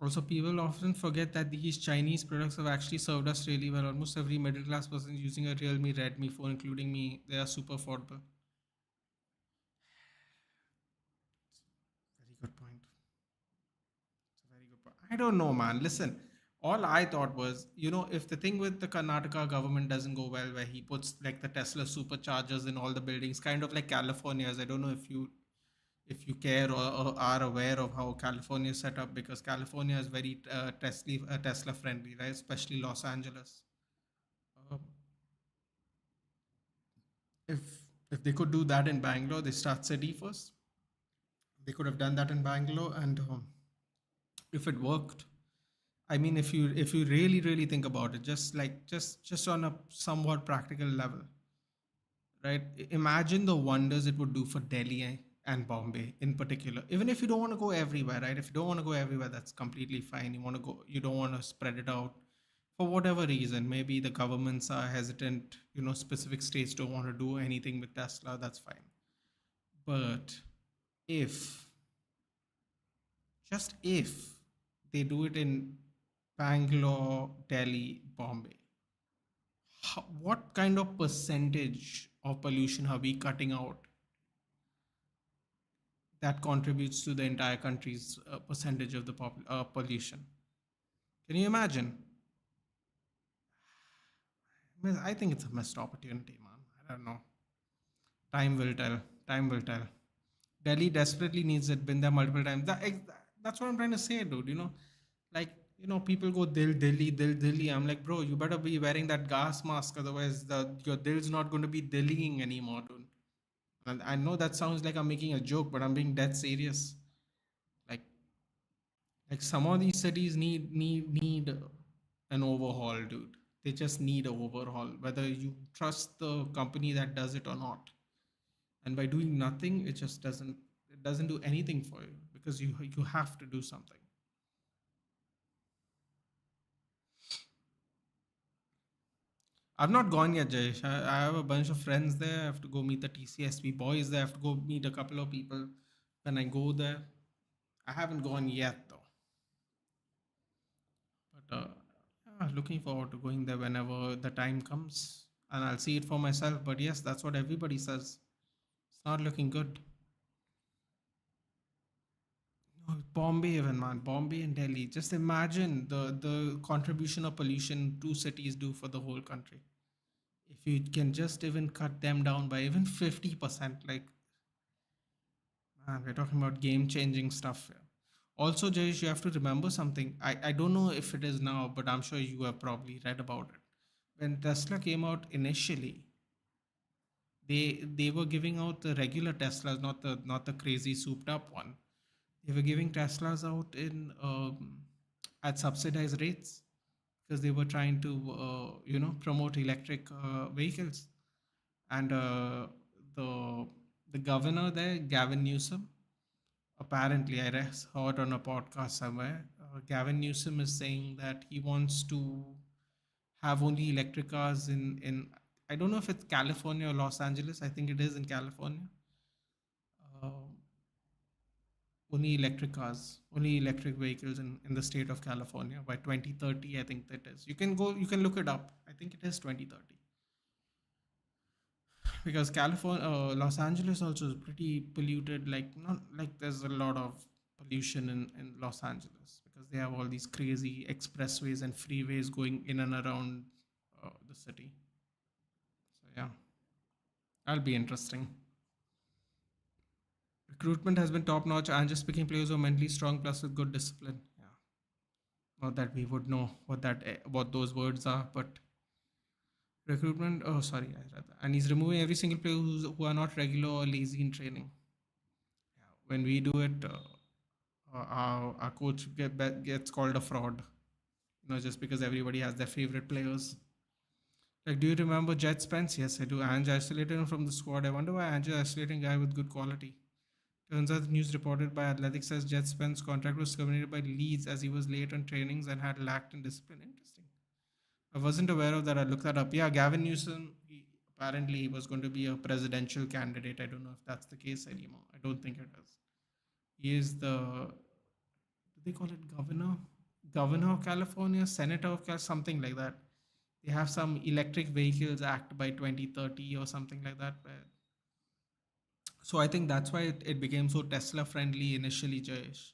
Also, people often forget that these Chinese products have actually served us really well. Almost every middle class person is using a Realme Redmi phone, including me. They are super affordable. Very good point. It's a very good point. I don't know, man. Listen, all I thought was, if the thing with the Karnataka government doesn't go well, where he puts like the Tesla superchargers in all the buildings, kind of like California's. I don't know if you care or are aware of how California is set up, because California is very Tesla friendly, right? Especially Los Angeles. Um, if if they could do that in Bangalore, they start city first. They could have done that in Bangalore, and if it worked, I mean, if you really think about it, just on a somewhat practical level, right? Imagine the wonders it would do for Delhi and Bombay in particular. Even if you don't want to go everywhere, right? If you don't want to go everywhere, that's completely fine. You don't want to spread it out for whatever reason. Maybe the governments are hesitant. Specific states don't want to do anything with Tesla. That's fine. But if, just if, they do it in Bangalore, Delhi, Bombay, what kind of percentage of pollution are we cutting out that contributes to the entire country's percentage of the pollution? Can you imagine? I think it's a missed opportunity, man. I don't know. Time will tell. Time will tell. Delhi desperately needs it. Been there multiple times. That's what I'm trying to say, dude. Like, people go Delhi. I'm like, bro, you better be wearing that gas mask, otherwise your Dill's not going to be Delhiing anymore, dude. And I know that sounds like I'm making a joke, but I'm being dead serious. Like, some of these cities need an overhaul, dude. They just need an overhaul, whether you trust the company that does it or not. And by doing nothing, it doesn't do anything for you, because you have to do something. I've not gone yet, Jayesh. I have a bunch of friends there. I have to go meet the TCSB boys there. I have to go meet a couple of people when I go there. I haven't gone yet though. But yeah, looking forward to going there whenever the time comes, and I'll see it for myself. But yes, that's what everybody says. It's not looking good. Oh, Bombay, even man, Bombay and Delhi. Just imagine the contribution of pollution two cities do for the whole country. If you can just even cut them down by even 50%, like man, we're talking about game changing stuff here. Also, Jayesh, you have to remember something. I don't know if it is now, but I'm sure you have probably read about it. When Tesla came out initially, they were giving out the regular Teslas, not the crazy souped up one. They were giving Teslas out in at subsidized rates because they were trying to promote electric vehicles. And the the governor there, Gavin Newsom, apparently heard on a podcast somewhere, Gavin Newsom is saying that he wants to have only electric cars in I don't know if it's California or Los Angeles. I think it is in California. Uh, Only electric cars, only electric vehicles in the state of California by 2030. I think that is. You can look it up. I think it is 2030 because California, Los Angeles also is pretty polluted. Like not like there's a lot of pollution in Los Angeles because they have all these crazy expressways and freeways going in and around the city. So yeah, that'll be interesting. Recruitment has been top notch and just picking players who are mentally strong plus with good discipline. Yeah, not that we would know what those words are, but recruitment. Oh, sorry, I read that. And he's removing every single player who are not regular or lazy in training. Yeah, when we do it, our coach gets called a fraud. Just because everybody has their favorite players. Like, do you remember Jet Spence? Yes, I do. Ange isolated him from the squad. I wonder why Ange is isolating a guy with good quality. Turns out the news reported by Athletics says Jet Spence's contract was terminated by Leeds as he was late on trainings and had lacked in discipline. Interesting. I wasn't aware of that. I looked that up. Yeah, Gavin Newsom, apparently he was going to be a presidential candidate. I don't know if that's the case anymore. I don't think it is. He is do they call it governor? Governor of California, Senator of California, something like that. They have some electric vehicles act by 2030 or something like that. So I think that's why it became so Tesla friendly initially, Jayesh.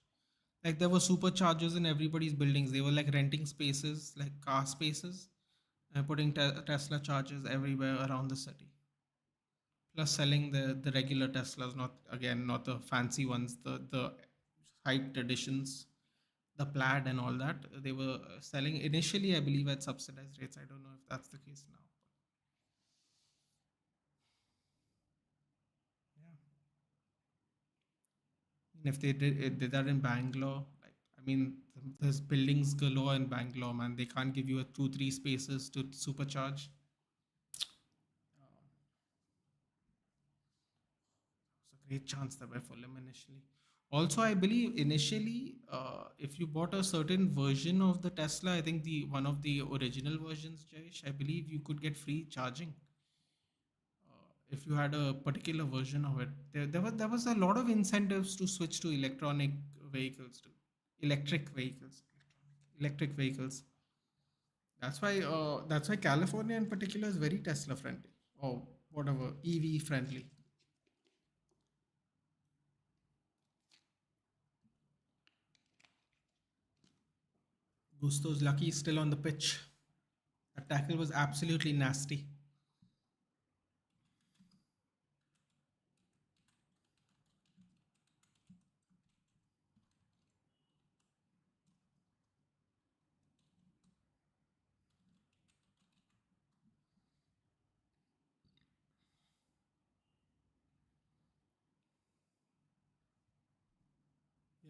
Like there were superchargers in everybody's buildings. They were like renting spaces, like car spaces, and putting Tesla chargers everywhere around the city. Plus selling the regular Teslas, not the fancy ones, the hyped editions, the plaid and all that. They were selling initially, I believe, at subsidized rates. I don't know if that's the case now. Yeah. And if they did that in Bangalore, like I mean, there's buildings galore in Bangalore, man. They can't give you a 2-3 spaces to supercharge. It's a great chance that by Fulham initially. Also, I believe initially, if you bought a certain version of the Tesla, I think the one of the original versions, Jayesh, I believe you could get free charging if you had a particular version of it. There was a lot of incentives to switch to electronic vehicles, to electric vehicles, electric vehicles. That's why California in particular is very Tesla friendly or whatever EV friendly. Gusto's lucky is still on the pitch. That tackle was absolutely nasty.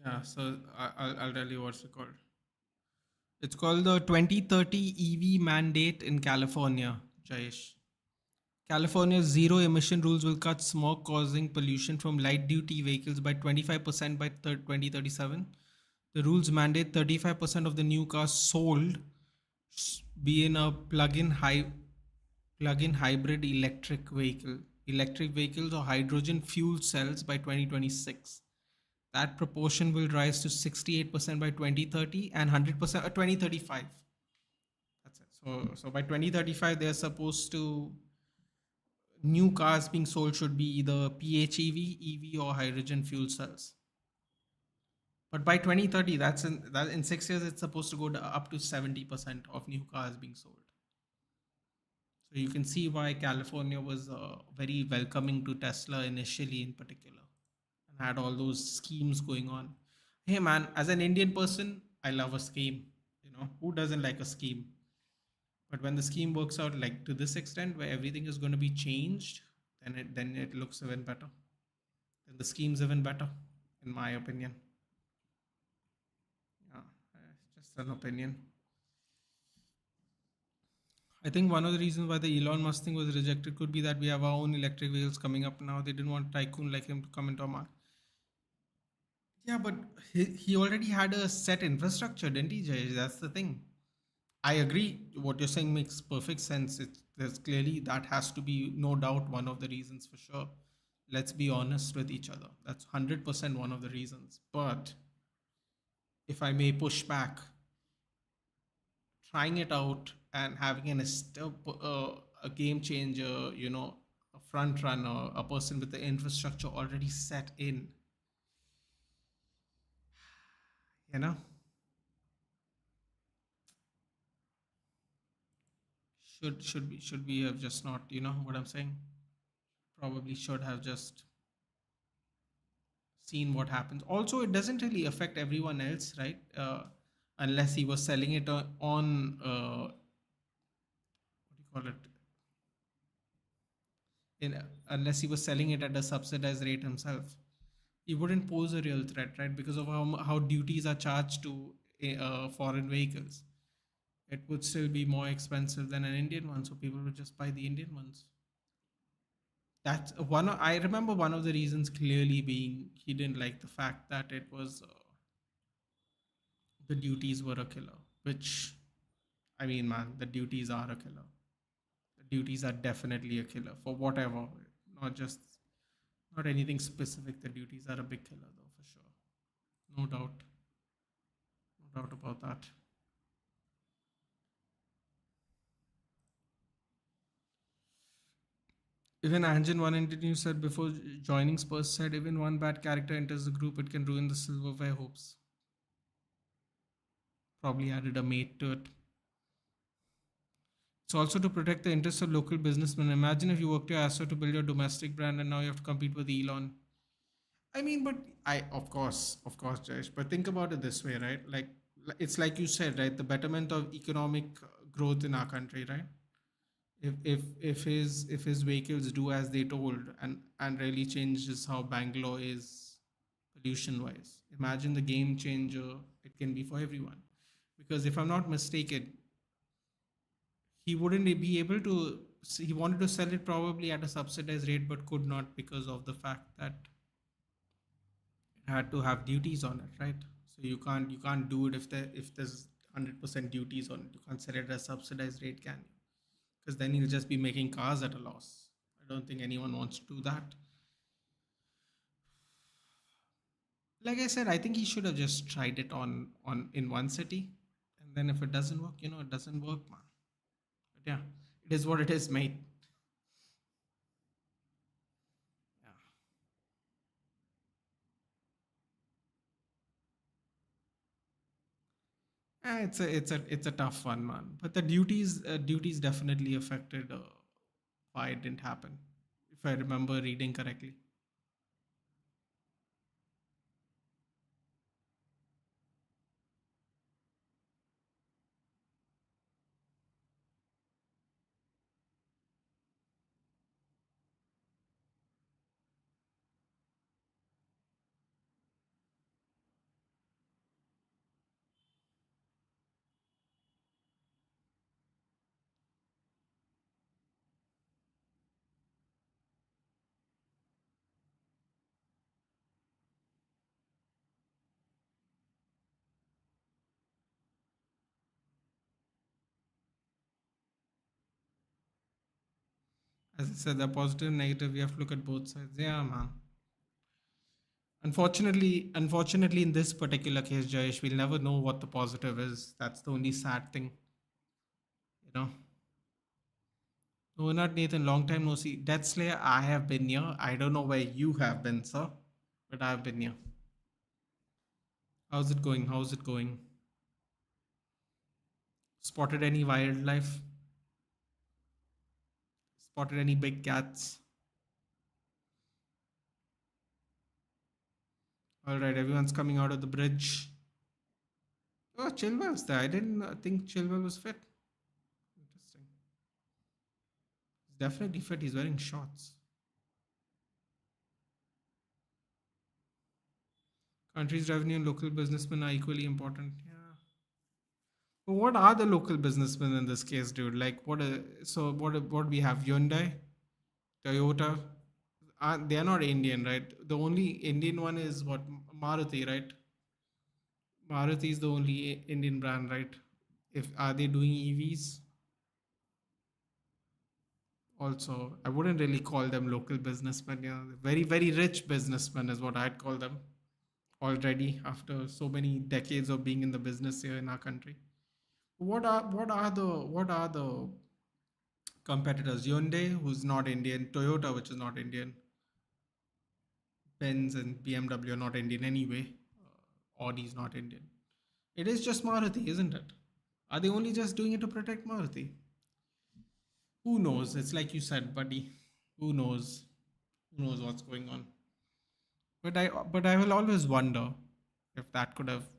Yeah, so I'll tell you what's it called. It's called the 2030 EV mandate in California, Jayesh. California's zero emission rules will cut smog causing pollution from light duty vehicles by 25% by 2037. The rules mandate 35% of the new cars sold be in a plug-in hybrid electric vehicles or hydrogen fuel cells by 2026. That proportion will rise to 68% by 2030 and 100% 2035. That's it. So by 2035 they're supposed to new cars being sold should be either PHEV, EV or hydrogen fuel cells. But by 2030, in 6 years, it's supposed to go to up to 70% of new cars being sold. So you can see why California was very welcoming to Tesla initially, in particular, and had all those schemes going on. Hey man, as an Indian person, I love a scheme. Who doesn't like a scheme? But when the scheme works out like to this extent, where everything is going to be changed, then it looks even better. Then the scheme's even better, in my opinion. Yeah, just an opinion. I think one of the reasons why the Elon Musk thing was rejected could be that we have our own electric vehicles coming up now. They didn't want a tycoon like him to come into our market. Yeah, but he already had a set infrastructure, didn't he, Jay? That's the thing. I agree. What you're saying makes perfect sense. There's clearly that has to be no doubt one of the reasons for sure. Let's be honest with each other. That's 100% one of the reasons. But if I may push back, trying it out and having a game changer, a front runner, a person with the infrastructure already set in, you know, should we have just not, what I'm saying? Probably should have just seen what happens. Also, it doesn't really affect everyone else, right? Unless he was selling it on what do you call it? Unless he was selling it at a subsidized rate himself, he wouldn't pose a real threat, right? Because of how duties are charged to foreign vehicles. It would still be more expensive than an Indian one, so people would just buy the Indian ones. That's one. I remember one of the reasons clearly being he didn't like the fact that it was the duties were a killer. Which, I mean, man, the duties are a killer. The duties are definitely a killer for whatever, not just not anything specific. The duties are a big killer, though, for sure. No doubt, no doubt about that. Even Anjan one interview said before joining Spurs said even one bad character enters the group, it can ruin the silverware hopes. Probably added a mate to it. It's also to protect the interests of local businessmen. Imagine if you worked your ass off to build your domestic brand and now you have to compete with Elon. I mean, but of course, Jayesh. But think about it this way, right? Like it's like you said, right? The betterment of economic growth in our country, right? If his vehicles do as they told and really changes how Bangalore is pollution wise, imagine the game changer it can be for everyone. Because if I'm not mistaken, he wouldn't be able to. He wanted to sell it probably at a subsidized rate, but could not because of the fact that it had to have duties on it, right? So you can't do it if there's 100% duties on it. You can't sell it at a subsidized rate, can you? Because then you'll just be making cars at a loss. I don't think anyone wants to do that. Like I said, I think he should have just tried it on in one city, and then if it doesn't work, it doesn't work, man. But yeah, it is what it is, mate. Yeah. It's a tough one, man. But the duties definitely affected why it didn't happen, if I remember reading correctly. As I said, the positive, negative, we have to look at both sides. Yeah, man. Unfortunately, in this particular case, Jayesh, we'll never know what the positive is. That's the only sad thing, you know. No, not Nathan. Long time no see. Death Slayer, I have been here. I don't know where you have been, sir, but I've been here. How's it going? How's it going? Spotted any wildlife? Spotted any big cats? All right, everyone's coming out of the bridge. Oh, Chilwell's there. I didn't think Chilwell was fit. Interesting. He's definitely fit. He's wearing shorts. Country's revenue and local businessmen are equally important. Yeah. But what are the local businessmen in this case, dude? Like, what we have? Hyundai, Toyota. They are not Indian, right? The only Indian one is what, Maruti, right? Maruti is the only Indian brand, right? If are they doing EVs? Also, I wouldn't really call them local businessmen. Yeah, very very rich businessmen is what I'd call them already after so many decades of being in the business here in our country. What are the competitors? Hyundai, who's not Indian, Toyota, which is not Indian, Benz and BMW are not Indian anyway. Audi is not Indian. It is just Maruti, isn't it? Are they only just doing it to protect Maruti? Who knows? It's like you said, buddy. Who knows? Who knows what's going on? But I will always wonder if that could have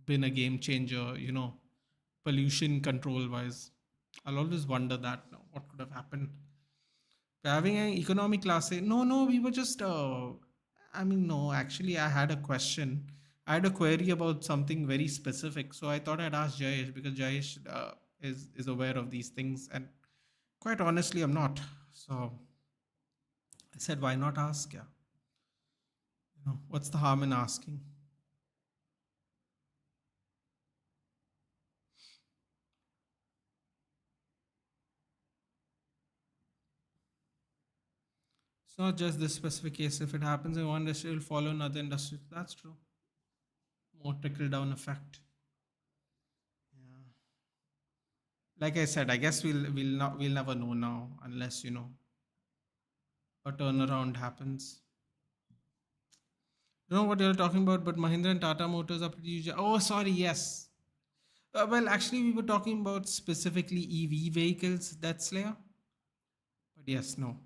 been a game changer, pollution control wise. I'll always wonder that now, what could have happened. We're having an economic class. No, no, we were just. I mean, no, actually, I had a question. I had a query about something very specific. So I thought I'd ask Jayesh because Jayesh is aware of these things. And quite honestly, I'm not. So I said, why not ask? Yeah. What's the harm in asking? It's not just this specific case. If it happens in one industry, it will follow another industry. That's true. More trickle down effect. Yeah. Like I said, I guess we'll never know now unless a turnaround happens. Don't know what you're talking about, but Mahindra and Tata Motors are pretty huge. Oh, sorry, yes. Well, actually, we were talking about specifically EV vehicles. That's Slayer. But yes, no,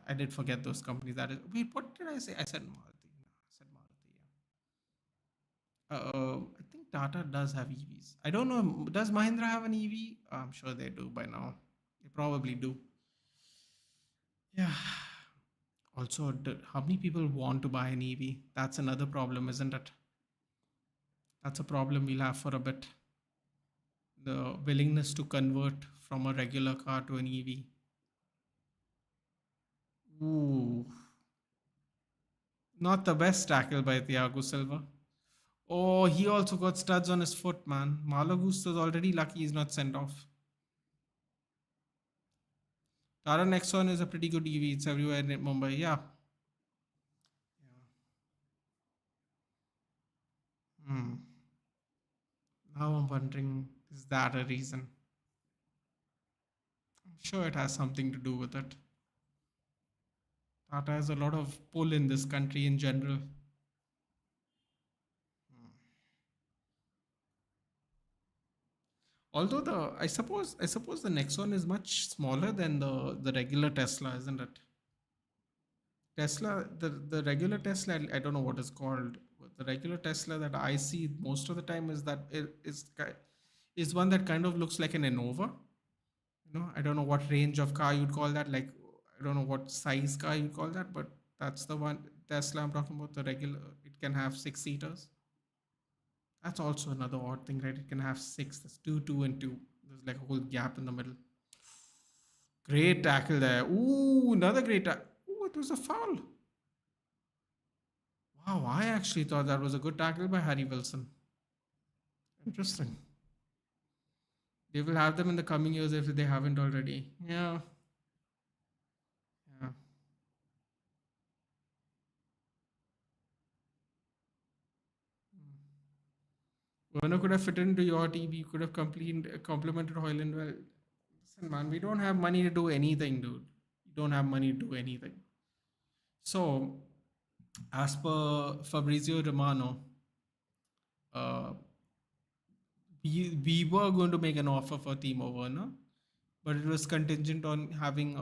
I did forget those companies. That is. Wait, what did I say? I said Maruti. No, I said Maruti. Yeah. I think Tata does have EVs. I don't know. Does Mahindra have an EV? I'm sure they do by now. They probably do. Yeah. Also, how many people want to buy an EV? That's another problem, isn't it? That's a problem we'll have for a bit. The willingness to convert from a regular car to an EV. Ooh, not the best tackle by Thiago Silva. Oh, he also got studs on his foot, man. Malo Gusto's already lucky he's not sent off. Tara Nexon is a pretty good EV. It's everywhere in Mumbai. Yeah. Hmm. Now I'm wondering, is that a reason? I'm sure it has something to do with it. Tata has a lot of pull in this country in general. Although I suppose the Nexon is much smaller than the regular Tesla, isn't it? Tesla, the regular Tesla, I don't know what it's called. But the regular Tesla that I see most of the time is that is one that kind of looks like an Innova. I don't know what range of car you'd call that. Like, I don't know what size car you'd call that, but that's the one Tesla I'm talking about. The regular, it can have six seaters. That's also another odd thing, right? It can have six. There's two, two, and two. There's like a whole gap in the middle. Great tackle there. Ooh, another great tackle. Ooh, it was a foul. Wow, I actually thought that was a good tackle by Harry Wilson. Interesting. They will have them in the coming years if they haven't already. Yeah. Yeah. Werner could have fitted into your team. He could have complemented Hoyland well. Listen, man, we don't have money to do anything, dude. We don't have money to do anything. So, as per Fabrizio Romano, Uh, we were going to make an offer for Timo Werner, but it was contingent on having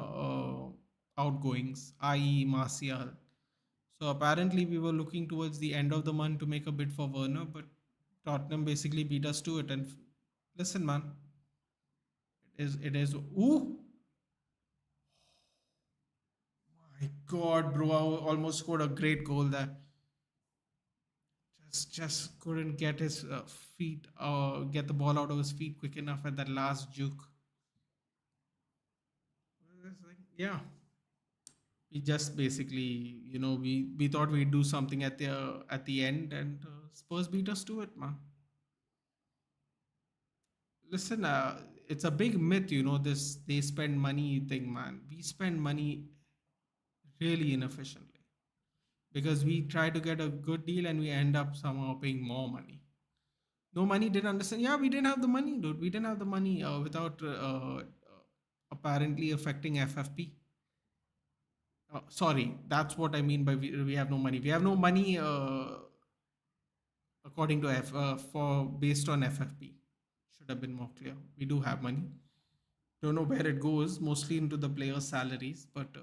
outgoings, i.e., Martial. So apparently, we were looking towards the end of the month to make a bid for Werner, but Tottenham basically beat us to it. And listen, man, it is. Ooh, my God, bro! I almost scored a great goal there. Just couldn't get his feet, get the ball out of his feet quick enough at that last juke. It's like, yeah, we just basically, we thought we'd do something at the end, and Spurs beat us to it, man. Listen, it's a big myth, this they spend money thing, man. We spend money really inefficiently because we try to get a good deal and we end up somehow paying more money. No money, didn't understand. Yeah, we didn't have the money, dude. We didn't have the money without apparently affecting FFP. Sorry, that's what I mean by we have no money. We have no money according to for based on FFP. Should have been more clear. We do have money. Don't know where it goes. Mostly into the players' salaries, but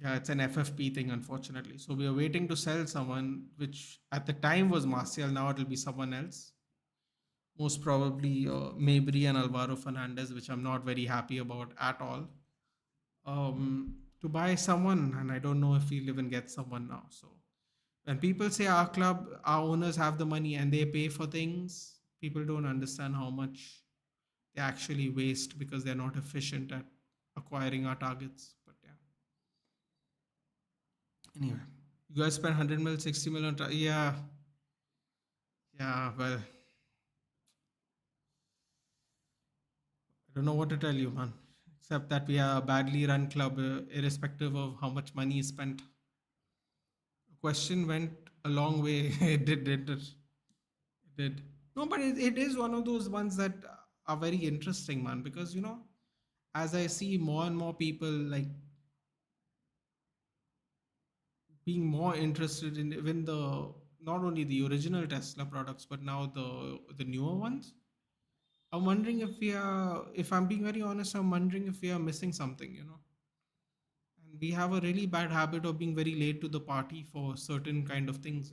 yeah, it's an FFP thing, unfortunately. So we are waiting to sell someone, which at the time was Martial. Now it'll be someone else. Most probably Mabry and Alvaro Fernandez, which I'm not very happy about at all. To buy someone, and I don't know if we'll even get someone now. So when people say our club, our owners have the money and they pay for things, people don't understand how much they actually waste because they're not efficient at acquiring our targets. But yeah, anyway, you guys spend 100 mil, 60 million. Yeah, yeah. Well, I don't know what to tell you, man. Except that we are a badly run club, irrespective of how much money is spent. The question went a long way. It did, did it? It did. No, but it is one of those ones that are very interesting, man. Because as I see more and more people like being more interested in even the not only the original Tesla products, but now the newer ones. I'm wondering if I'm being very honest, I'm wondering if we are missing something. And we have a really bad habit of being very late to the party for certain kind of things.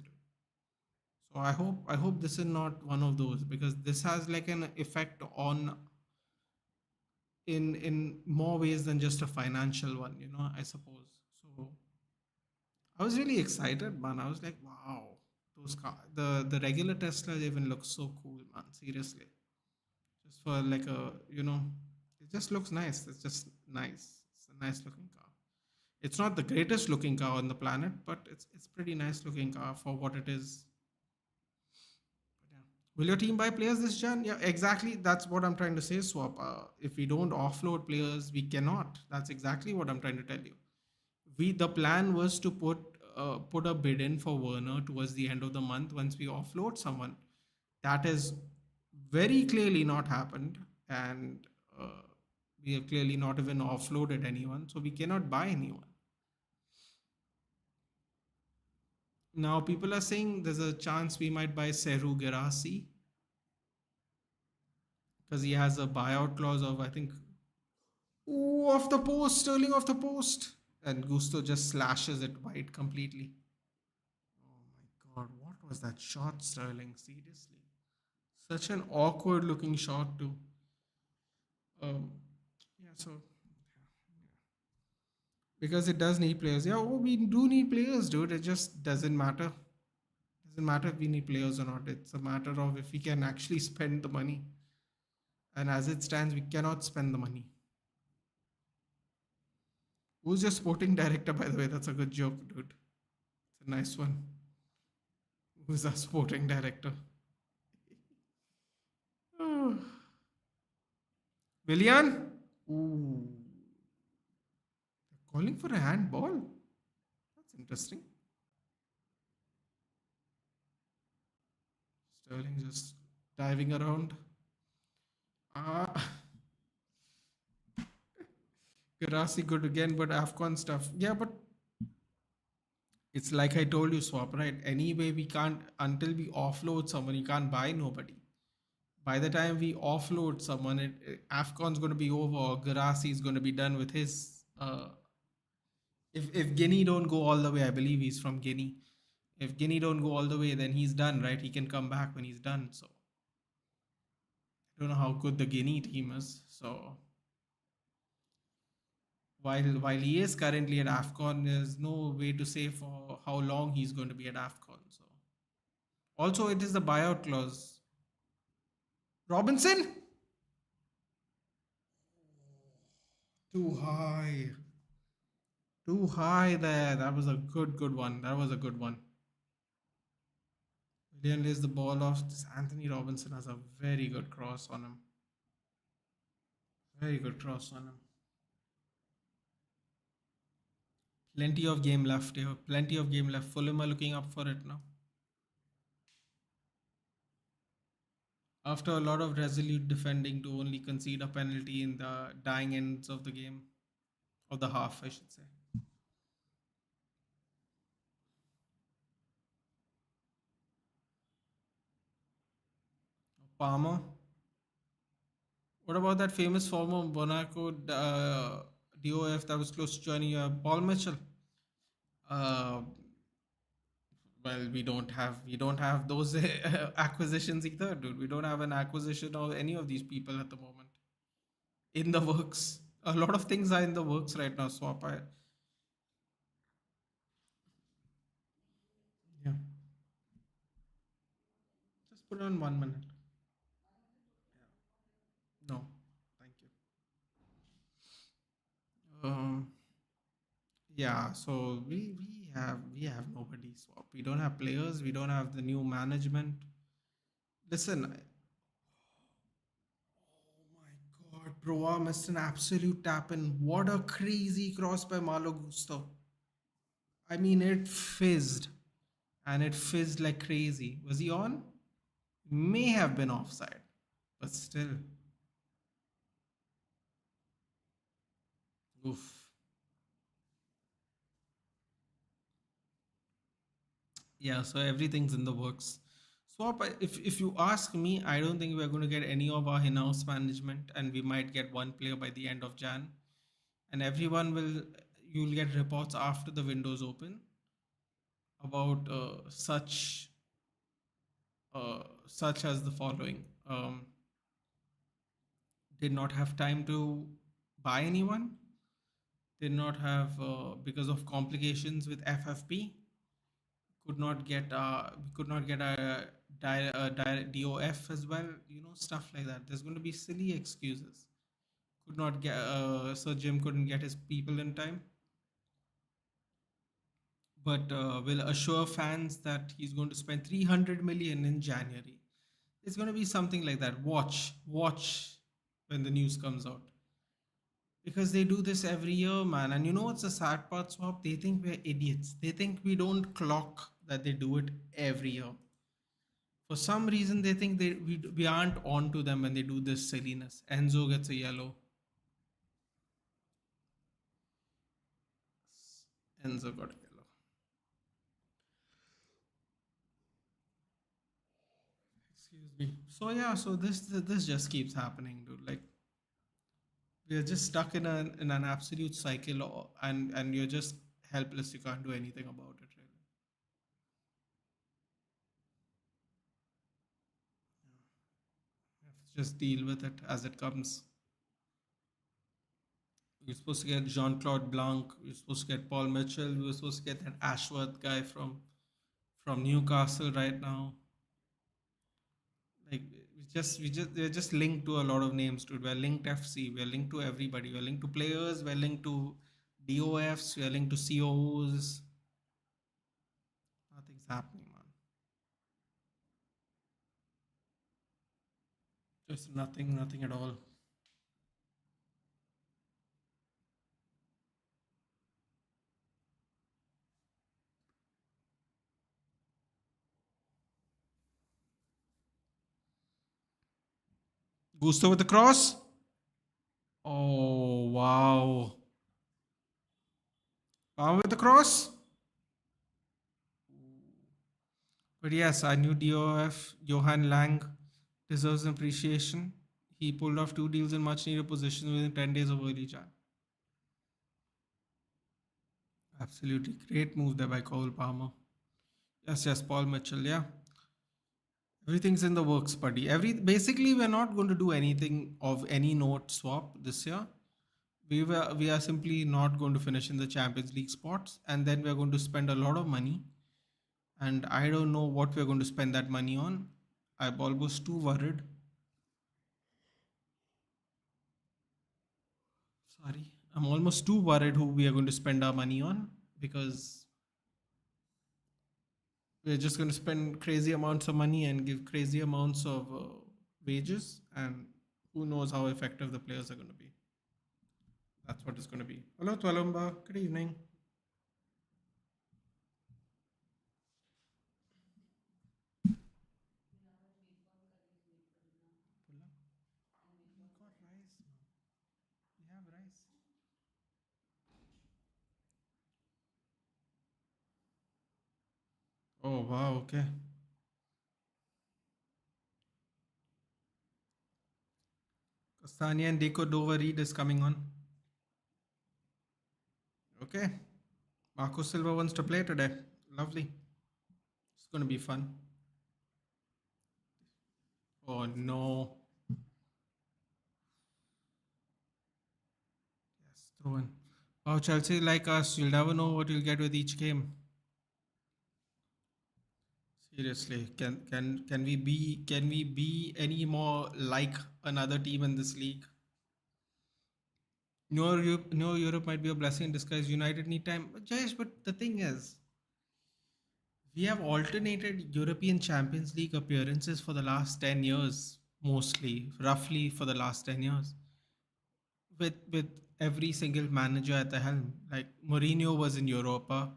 So I hope this is not one of those because this has like an effect on in more ways than just a financial one, I suppose. So I was really excited, man. I was like, wow, those the regular Teslas even look so cool, man. Seriously, just for like it just looks nice. It's just nice. It's a nice looking car. It's not the greatest looking car on the planet, but it's pretty nice looking car for what it is. But yeah. Will your team buy players this Jan? Yeah, exactly. That's what I'm trying to say, Swap. If we don't offload players, we cannot. That's exactly what I'm trying to tell you. The plan was to put a bid in for Werner towards the end of the month once we offload someone. That has very clearly not happened, and we have clearly not even offloaded anyone, so we cannot buy anyone. Now people are saying there's a chance we might buy Seru Gerasi because he has a buyout clause of I think ooh, off the post, Sterling off the post, and Gusto just slashes it wide completely. Oh my God, what was that shot, Sterling? Seriously. Such an awkward looking shot, too. Yeah, so because it does need players. Yeah, oh, we do need players, dude. It just doesn't matter. Doesn't matter if we need players or not. It's a matter of if we can actually spend the money. And as it stands, we cannot spend the money. Who's your sporting director, by the way? That's a good joke, dude. It's a nice one. Who's our sporting director? Willian? Ooh. Calling for a handball? That's interesting. Sterling just diving around. Ah, Garasi good again, but AFCON stuff. Yeah, but It's like I told you, Swap, right? Anyway, we can't, until we offload someone, you can't buy nobody. By the time we offload someone, AFCON's going to be over, or Garasi is going to be done with his. If Guinea don't go all the way, I believe he's from Guinea. If Guinea don't go all the way, then he's done, right? He can come back when he's done. So I don't know how good the Guinea team is. So while he is currently at AFCON, there's no way to say for how long he's going to be at AFCON. So also it is the buyout clause. Robinson, too high, too high there. That was a good one. That was a good one. William lays the ball off. This Anthony Robinson has a very good cross on him. Very good cross on him. Plenty of game left here. Plenty of game left. Fulham are looking up for it now. After a lot of resolute defending to only concede a penalty in the dying ends of the game, of the half, I should say. Palmer. What about that famous former Monaco DOF that was close to joining Paul Mitchell? Uh, well, we don't have those acquisitions either, dude. We don't have an acquisition of any of these people at the moment in the works. A lot of things are in the works right now. Swap. Yeah. Just put on 1 minute. No, thank you. Yeah. So we have nobody. Swap. We don't have players. We don't have the new management. Listen. Oh my God, bro! I missed an absolute tap in. What a crazy cross by Malo Gusto. I mean, it fizzed, and it fizzed like crazy. Was he on? May have been offside, but still. Oof. Yeah, so everything's in the works. Swap, if you ask me, I don't think we're going to get any of our in-house management, and we might get one player by the end of Jan. And everyone will, you'll get reports after the windows open about such as the following. Did not have time to buy anyone. Did not have because of complications with FFP. Could not get a DOF as well. Stuff like that. There's going to be silly excuses. Could not get Sir Jim couldn't get his people in time, but will assure fans that he's going to spend 300 million in January. It's going to be something like that. Watch when the news comes out. Because they do this every year, man. And you know what's the sad part, Swap? They think we're idiots. They think we don't clock that they do it every year. For some reason, they think we aren't on to them when they do this silliness. Enzo gets a yellow. Enzo got a yellow. Excuse me. So yeah, so this just keeps happening, dude. Like we're just stuck in an absolute cycle, and you're just helpless. You can't do anything about it, really. You have to just deal with it as it comes. We're supposed to get Jean Claude Blanc. We're supposed to get Paul Mitchell. We were supposed to get that Ashworth guy from Newcastle right now. Like we're just linked to a lot of names, dude. We're linked FC. We're linked to everybody. We're linked to players. We're linked to DOFs. We're linked to COOs. Nothing's happening, man. Just nothing at all. Gusto with the cross. Oh wow! Palm with the cross. But yes, our new DOF, Johan Lang, deserves appreciation. He pulled off two deals in much needed positions within 10 days of early Jan. Absolutely great move there by Cole Palmer. Yes, yes, Paul Mitchell. Yeah, everything's in the works, buddy. Basically, we're not going to do anything of any note swap this year. We are simply not going to finish in the Champions League spots, and then we're going to spend a lot of money. And I don't know what we're going to spend that money on. I'm almost too worried. Sorry, I'm almost too worried who we are going to spend our money on because we're just going to spend crazy amounts of money and give crazy amounts of wages, and who knows how effective the players are going to be. That's what it's going to be. Hello, Twalumba. Good evening. We got rice. We have rice. Oh, wow. Okay. Kastania and Deco Dover Reed is coming on. Okay. Marco Silva wants to play today. Lovely. It's going to be fun. Oh, no. Yes, throw in. Wow, Chelsea like us. You'll never know what you'll get with each game. Seriously, can we be any more like another team in this league? No, Europe might be a blessing in disguise. United need time. But Jayesh, but the thing is, we have alternated European Champions League appearances for the last 10 years, mostly, roughly for the last 10 years, with every single manager at the helm. Like Mourinho was in Europa,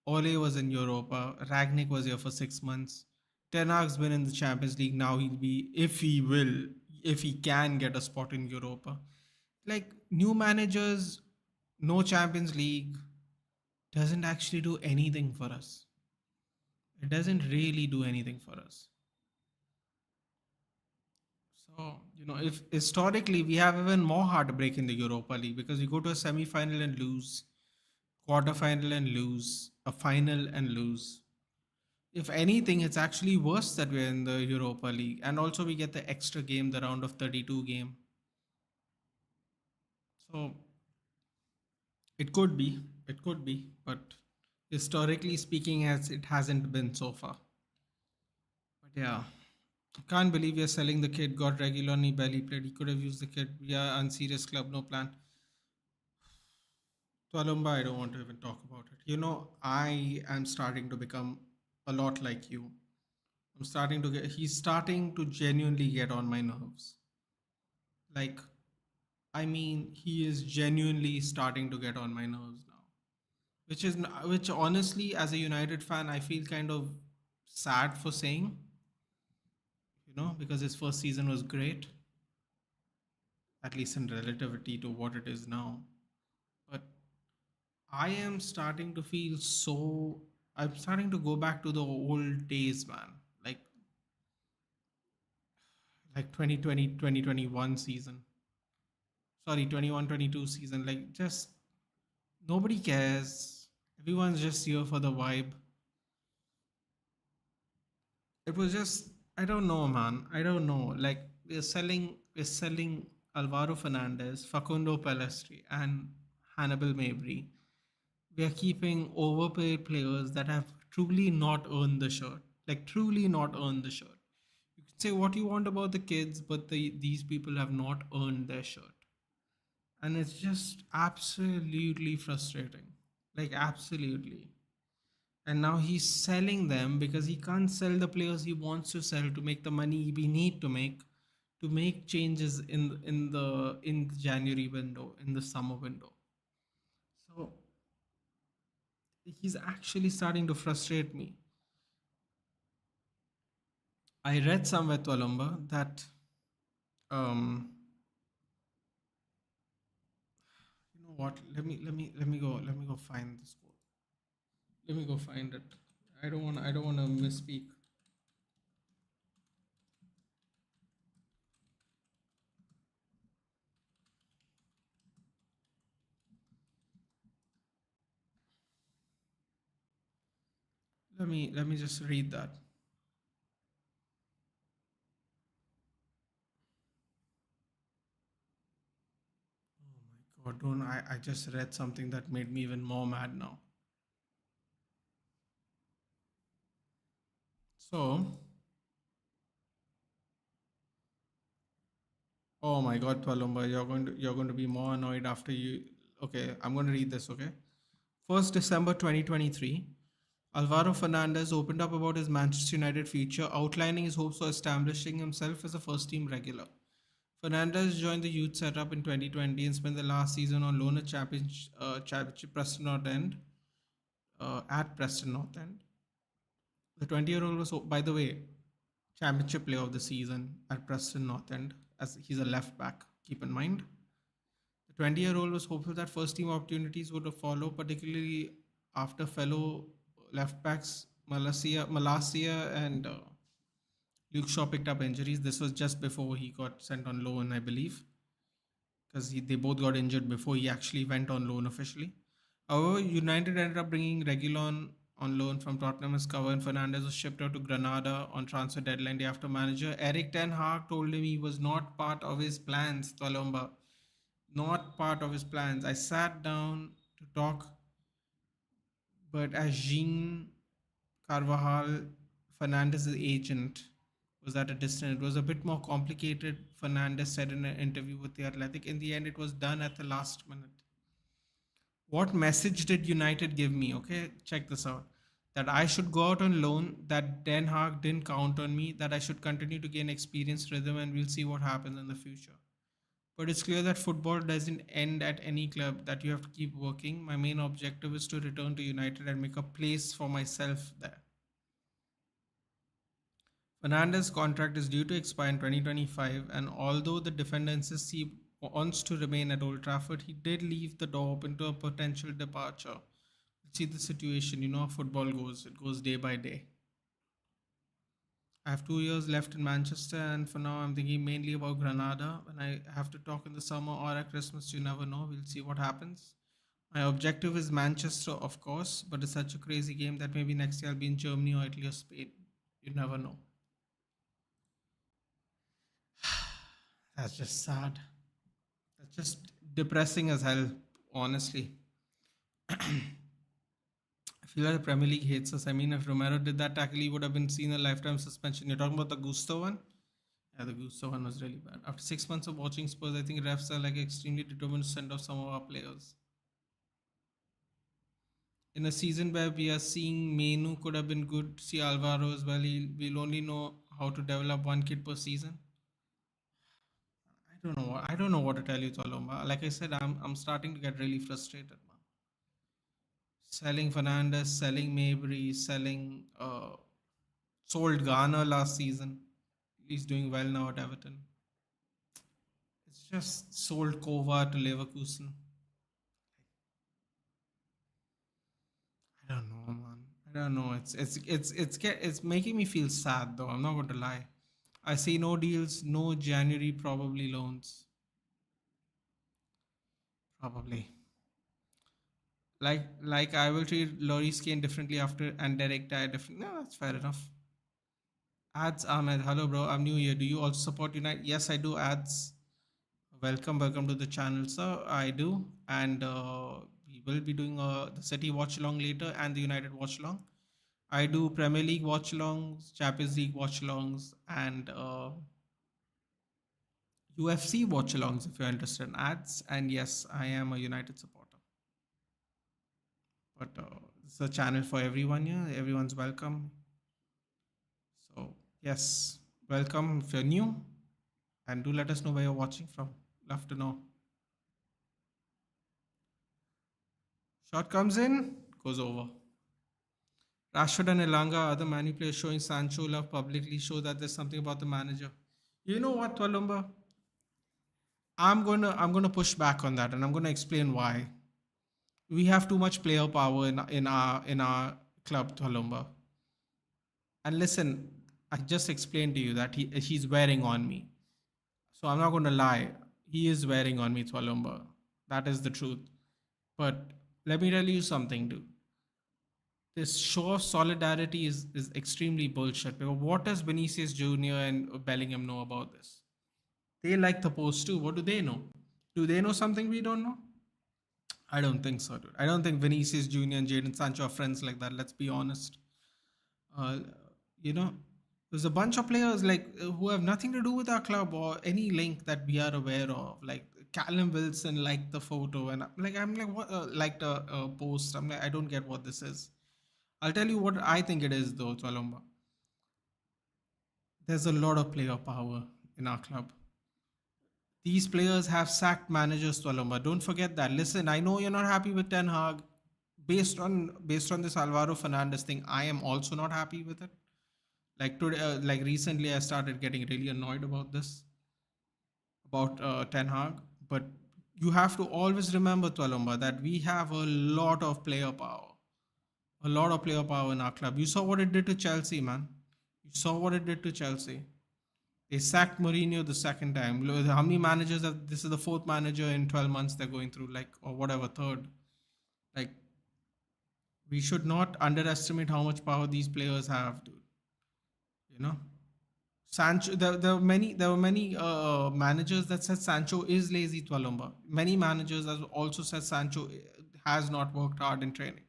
Ole was in Europa, Ragnick was here for 6 months. Ten Hag's been in the Champions League. Now he'll be, if he can get a spot in Europa. Like new managers, no Champions League doesn't actually do anything for us. It doesn't really do anything for us. So, if historically we have even more heartbreak in the Europa League because we go to a semi final and lose, quarter-final and lose, a final and lose. If anything, it's actually worse that we're in the Europa League. And also, we get the extra game, the round of 32 game. So, it could be, but historically speaking, as it hasn't been so far. But yeah, I can't believe you're selling the kid. Got regular and he barely played. He could have used the kid. We are unserious club, no plan. So Alumba, I don't want to even talk about it. I am starting to become a lot like you. He's starting to genuinely get on my nerves. Like, I mean, he is genuinely starting to get on my nerves now. Which honestly, as a United fan, I feel kind of sad for saying, because his first season was great, at least in relativity to what it is now. But I am starting to feel so. I'm starting to go back to the old days, man. Like, 2020, 2021 season. Sorry, 21-22 season. Like, just nobody cares. Everyone's just here for the vibe. It was just, I don't know, man. I don't know. Like, we're selling Alvaro Fernandez, Facundo Pellistri, and Hannibal Mabry. We are keeping overpaid players that have truly not earned the shirt. Like, truly not earned the shirt. You can say what you want about the kids, but these people have not earned their shirt. And it's just absolutely frustrating. Like, absolutely. And now he's selling them because he can't sell the players he wants to sell to make the money we need to make changes in the January window, in the summer window. So he's actually starting to frustrate me. I read somewhere, Twalumba, that um you know what? Let me go find this quote. Let me go find it. I don't want to misspeak. Let me just read that. Oh my god, don't I just read something that made me even more mad now. So, oh my god, Palumba, you're going to be more annoyed after you. Okay, I'm going to read this, okay? 1st December 2023, Alvaro Fernandez opened up about his Manchester United future, outlining his hopes for establishing himself as a first team regular. Fernandez joined the youth setup in 2020 and spent the last season on loan at Championship Preston North End, at Preston North End. The 20-year-old was, by the way, Championship player of the season at Preston North End, as he's a left back, keep in mind. The 20-year-old was hopeful that first team opportunities would follow, particularly after fellow left backs Malasia and Luke Shaw picked up injuries. This was just before he got sent on loan, I believe, because they both got injured before he actually went on loan officially. However, United ended up bringing Reguilon on loan from Tottenham as cover, and Fernandez was shipped out to Granada on transfer deadline day after manager Eric Ten Hag told him he was not part of his plans, Tolomba. Not part of his plans. I sat down to talk, but as Jean Carvajal, Fernandez's agent, was at a distance, it was a bit more complicated, Fernandez said in an interview with The Athletic. In the end, it was done at the last minute. What message did United give me? Okay, check this out. That I should go out on loan, that Den Haag didn't count on me, that I should continue to gain experience, rhythm, and we'll see what happens in the future. But it's clear that football doesn't end at any club, that you have to keep working. My main objective is to return to United and make a place for myself there. Fernandez's contract is due to expire in 2025, and although the defender insists he wants to remain at Old Trafford, he did leave the door open to a potential departure. Let's see the situation. You know how football goes, it goes day by day. I have 2 years left in Manchester, and for now, I'm thinking mainly about Granada. When I have to talk in the summer or at Christmas, you never know. We'll see what happens. My objective is Manchester, of course, but it's such a crazy game that maybe next year I'll be in Germany or Italy or Spain. You never know. That's just sad. That's just depressing as hell, honestly. I feel like the Premier League hates us. I mean, if Romero did that tackle, he would have been seen a lifetime suspension. You're talking about the Gusto one? Yeah, the Gusto one was really bad. After 6 months of watching Spurs, I think refs are like extremely determined to send off some of our players. In a season where we are seeing Menu could have been good, see Alvaro as well, we'll only know how to develop one kid per season. I don't know what to tell you, Tolomba. Like I said, I'm starting to get really frustrated, man. Selling Fernandez, selling Mabry, selling sold Garner last season. He's doing well now at Everton. It's just sold Kova to Leverkusen. I don't know, man. I don't know. It's making me feel sad though. I'm not going to lie. I see no deals, no January probably loans. Probably. Like I will treat Loris Kane differently after and Derek Dyer differently. No, that's fair enough. Ads Ahmed, hello bro. I'm new here. Do you also support United? Yes, I do. Ads, welcome to the channel, sir. I do, and we will be doing the City Watchalong later and the United Watchalong. I do Premier League Watchalongs, Champions League Watchalongs, and UFC Watchalongs if you're interested in ads. And yes, I am a United supporter. But it's a channel for everyone. Yeah, everyone's welcome. So yes, welcome if you're new, and do let us know where you're watching from. Love to know. Shot comes in, goes over. Rashford and Elanga, other Man U players showing Sancho love publicly, show that there's something about the manager. You know what, Tolumba? I'm gonna push back on that, and I'm gonna explain why. We have too much player power in our club, Tolumba. And listen, I just explained to you that he's wearing on me. So I'm not gonna lie. He is wearing on me, Tolumba. That is the truth. But let me tell you something, dude. This show of solidarity is extremely bullshit. Because what does Vinicius Jr. and Bellingham know about this? They like the post too. What do they know? Do they know something we don't know? I don't think so, dude. I don't think Vinicius Jr. and Jadon Sancho are friends like that. Let's be honest. Uh, you know, there's a bunch of players like who have nothing to do with our club or any link that we are aware of. Like Callum Wilson liked the photo, and I'm like, what? Liked a post. I'm like, I don't get what this is. I'll tell you what I think it is, though, Twalomba. There's a lot of player power in our club. These players have sacked managers, Twalomba. Don't forget that. Listen, I know you're not happy with Ten Hag. Based on this Alvaro Fernandez thing, I am also not happy with it. Like today, like recently, I started getting really annoyed about this, about Ten Hag. But you have to always remember, Twalomba, that we have a lot of player power. A lot of player power in our club. You saw what it did to Chelsea, man. You saw what it did to Chelsea. They sacked Mourinho the second time. How many managers have this is the fourth manager in 12 months they're going through, like, or whatever, third. Like, we should not underestimate how much power these players have, dude. You know? Sancho, there were many managers that said Sancho is lazy, Twalomba. Many managers have also said Sancho has not worked hard in training.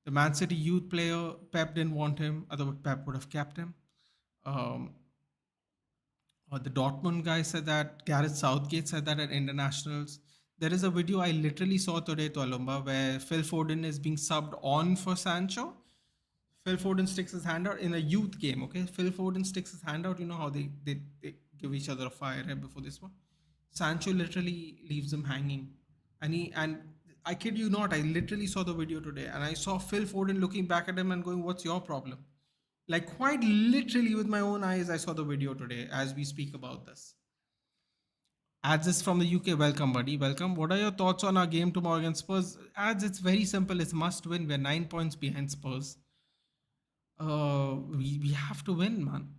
The Man City youth player, Pep didn't want him, otherwise Pep would have kept him. Um, the Dortmund guy said that. Gareth Southgate said that at internationals. There is a video I literally saw today, Tualumba, where Phil Foden is being subbed on for Sancho. Phil Foden sticks his hand out in a youth game, okay? Phil Foden sticks his hand out. You know how they give each other a fire right before this one? Sancho literally leaves him hanging. And I kid you not, I literally saw the video today and I saw Phil Foden looking back at him and going, "What's your problem?" Like quite literally with my own eyes, I saw the video today as we speak about this. Ads is from the UK. Welcome, buddy. Welcome. What are your thoughts on our game tomorrow against Spurs? Ads, it's very simple. It's must win. We're 9 points behind Spurs. We have to win, man.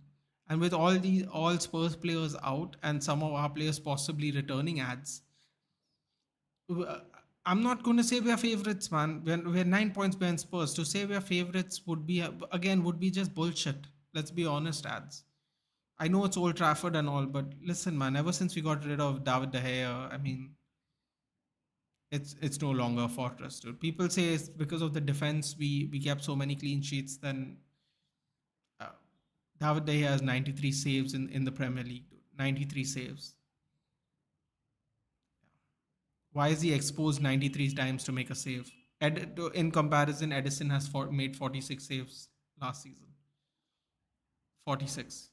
And with all Spurs players out and some of our players possibly returning, ads, I'm not going to say we are favorites, man. We're 9 points behind Spurs. To say we are favorites would be again would be just bullshit. Let's be honest, ads. I know it's Old Trafford and all, but listen, man. Ever since we got rid of David De Gea, I mean, it's no longer a fortress, dude. People say it's because of the defense we kept so many clean sheets. Then uh, David De Gea has 93 saves in the Premier League, dude. 93 saves. Why is he exposed 93 times to make a save? In comparison, Edison has made 46 saves last season. 46.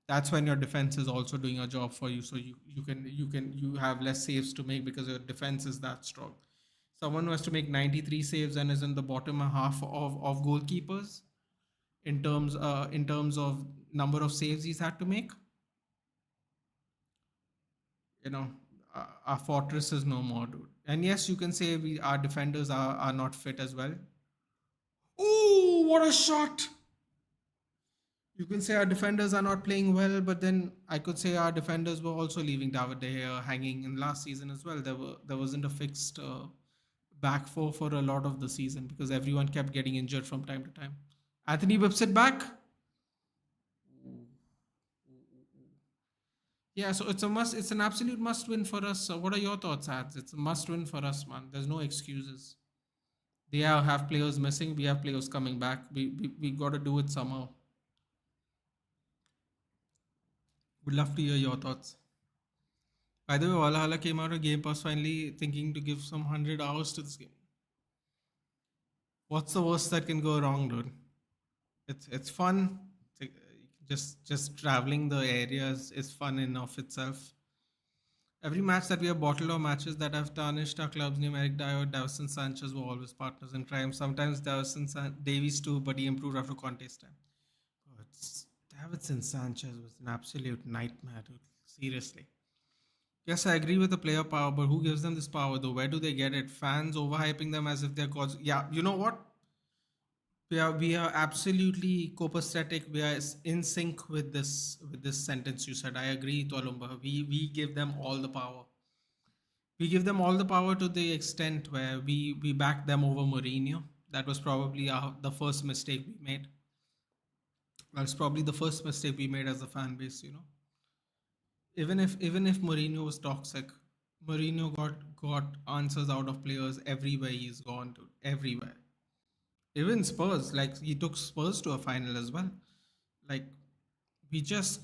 That's when your defense is also doing a job for you. So you have less saves to make because your defense is that strong. Someone who has to make 93 saves and is in the bottom half of goalkeepers in terms of number of saves he's had to make. You know, our fortress is no more, dude. And yes, you can say our defenders are not fit as well. Ooh, what a shot! You can say our defenders are not playing well, but then I could say our defenders were also leaving David De Gea hanging in last season as well. There wasn't a fixed back four for a lot of the season because everyone kept getting injured from time to time. Anthony whips it back. Yeah, so it's a must. It's an absolute must win for us. So what are your thoughts, Ads? It's a must win for us, man. There's no excuses. They have players missing. We have players coming back. We got to do it somehow. Would love to hear your thoughts. By the way, Valhalla came out of Game Pass finally, thinking to give some 100 hours to this game. What's the worst that can go wrong, dude? It's fun. Just traveling the areas is fun in of itself. Every match that we have bottled or matches that have tarnished our club's name, Eric Dyer, Davison Sanchez were always partners in crime. Sometimes Davies too, but he improved after contest time. Oh, Davison Sanchez was an absolute nightmare, dude. Seriously. Yes, I agree with the player power, but who gives them this power though? Where do they get it? Fans overhyping them as if they're gods. Yeah, you know what? We are absolutely copacetic. We are in sync with this sentence you said. I agree, Tolumba. We give them all the power. We give them all the power to the extent where we back them over Mourinho. That was probably the first mistake we made. That's probably the first mistake we made as a fan base. Even if Mourinho was toxic, Mourinho got answers out of players everywhere he's gone to. Everywhere. Even Spurs, like he took Spurs to a final as well. Like we just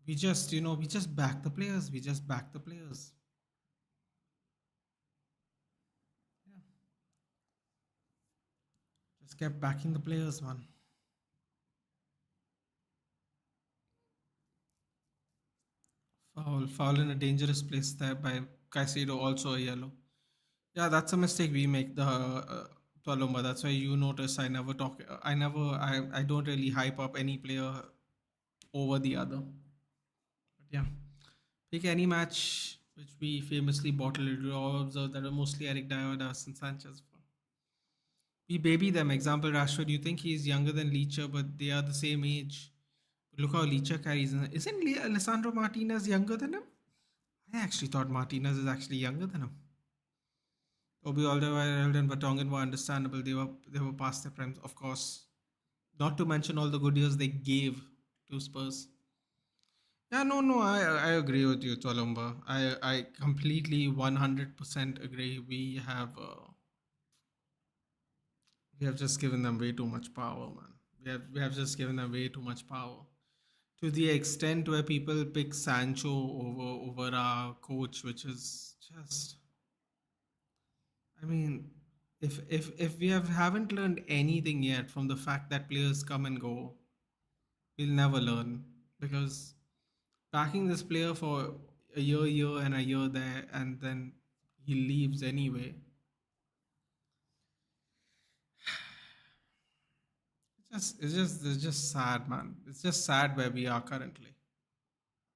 we just back the players. We just back the players. Yeah. Just kept backing the players, man. Foul in a dangerous place there by Caicedo, also a yellow. Yeah, that's a mistake we make, the Palomba. That's why you notice I never talk. I don't really hype up any player over the other. But yeah, pick any match which we famously bottled. You all observe that are mostly Eric Dyer, and Sanchez. We baby them. Example, Rashford. You think he's younger than Leacher, but they are the same age. Look how Leacher carries. Isn't Alessandro Martinez younger than him? I actually thought Martinez is actually younger than him. Obi Alderweireld and Vertonghen were understandable. They were past their primes, of course. Not to mention all the good years they gave to Spurs. Yeah, no, I agree with you, Tolumba. I completely 100% agree. We have just given them way too much power, man. We have just given them way too much power. To the extent where people pick Sancho over our coach, which is just, I mean, if we haven't learned anything yet from the fact that players come and go, we'll never learn, because backing this player for a year and a year there, and then he leaves anyway. It's just sad, man. It's just sad where we are currently.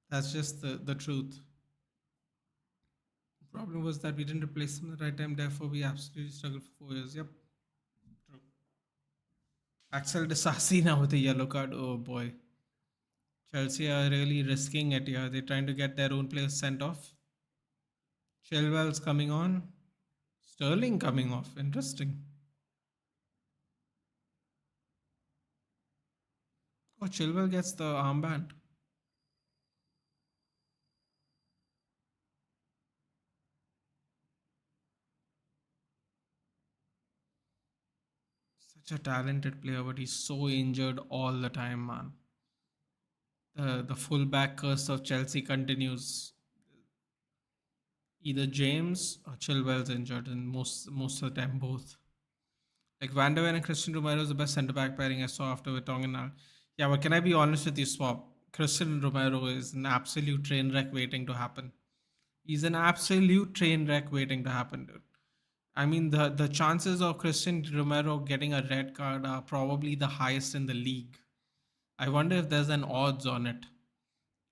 That's just the truth. The problem was that we didn't replace him at the right time, therefore we absolutely struggled for 4 years. Yep. True. Axel Disasi now with a yellow card. Oh boy. Chelsea are really risking it here. They're trying to get their own players sent off. Chilwell's coming on. Sterling coming off. Interesting. Oh, Chilwell gets the armband. Such a talented player, but he's so injured all the time, man. The fullback curse of Chelsea continues. Either James or Chilwell's injured, and most of the time both. Like Van der Ven and Christian Romero is the best centre back pairing I saw after Vertonghen. Yeah, but can I be honest with you, Swap? Christian Romero is an absolute train wreck waiting to happen. He's an absolute train wreck waiting to happen, dude. I mean, the chances of Christian Romero getting a red card are probably the highest in the league. I wonder if there's an odds on it.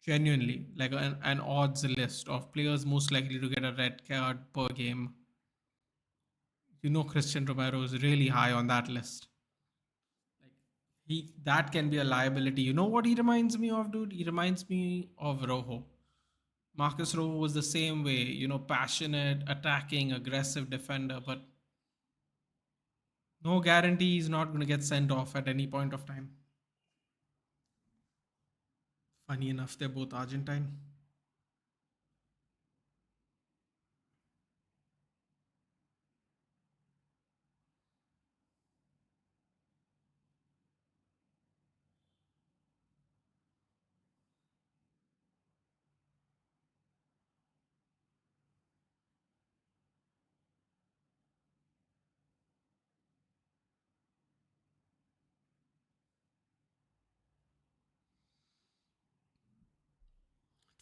Genuinely, like an odds list of players most likely to get a red card per game. Christian Romero is really high on that list. Like that can be a liability. You know what he reminds me of, dude? He reminds me of Rojo. Marcus Rojo was the same way, passionate, attacking, aggressive defender, but no guarantee he's not going to get sent off at any point of time. Funny enough, they're both Argentine.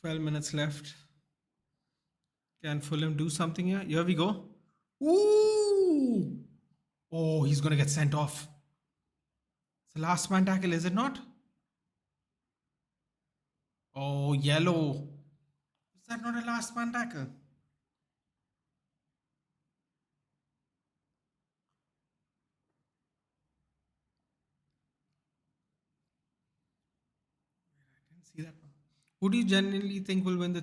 Twelve minutes left. Can Fulham do something here? Here we go. Ooh! Oh, he's going to get sent off. It's the last man tackle, is it not? Oh, yellow. Is that not a last man tackle? I didn't see that one. Who do you genuinely think will win the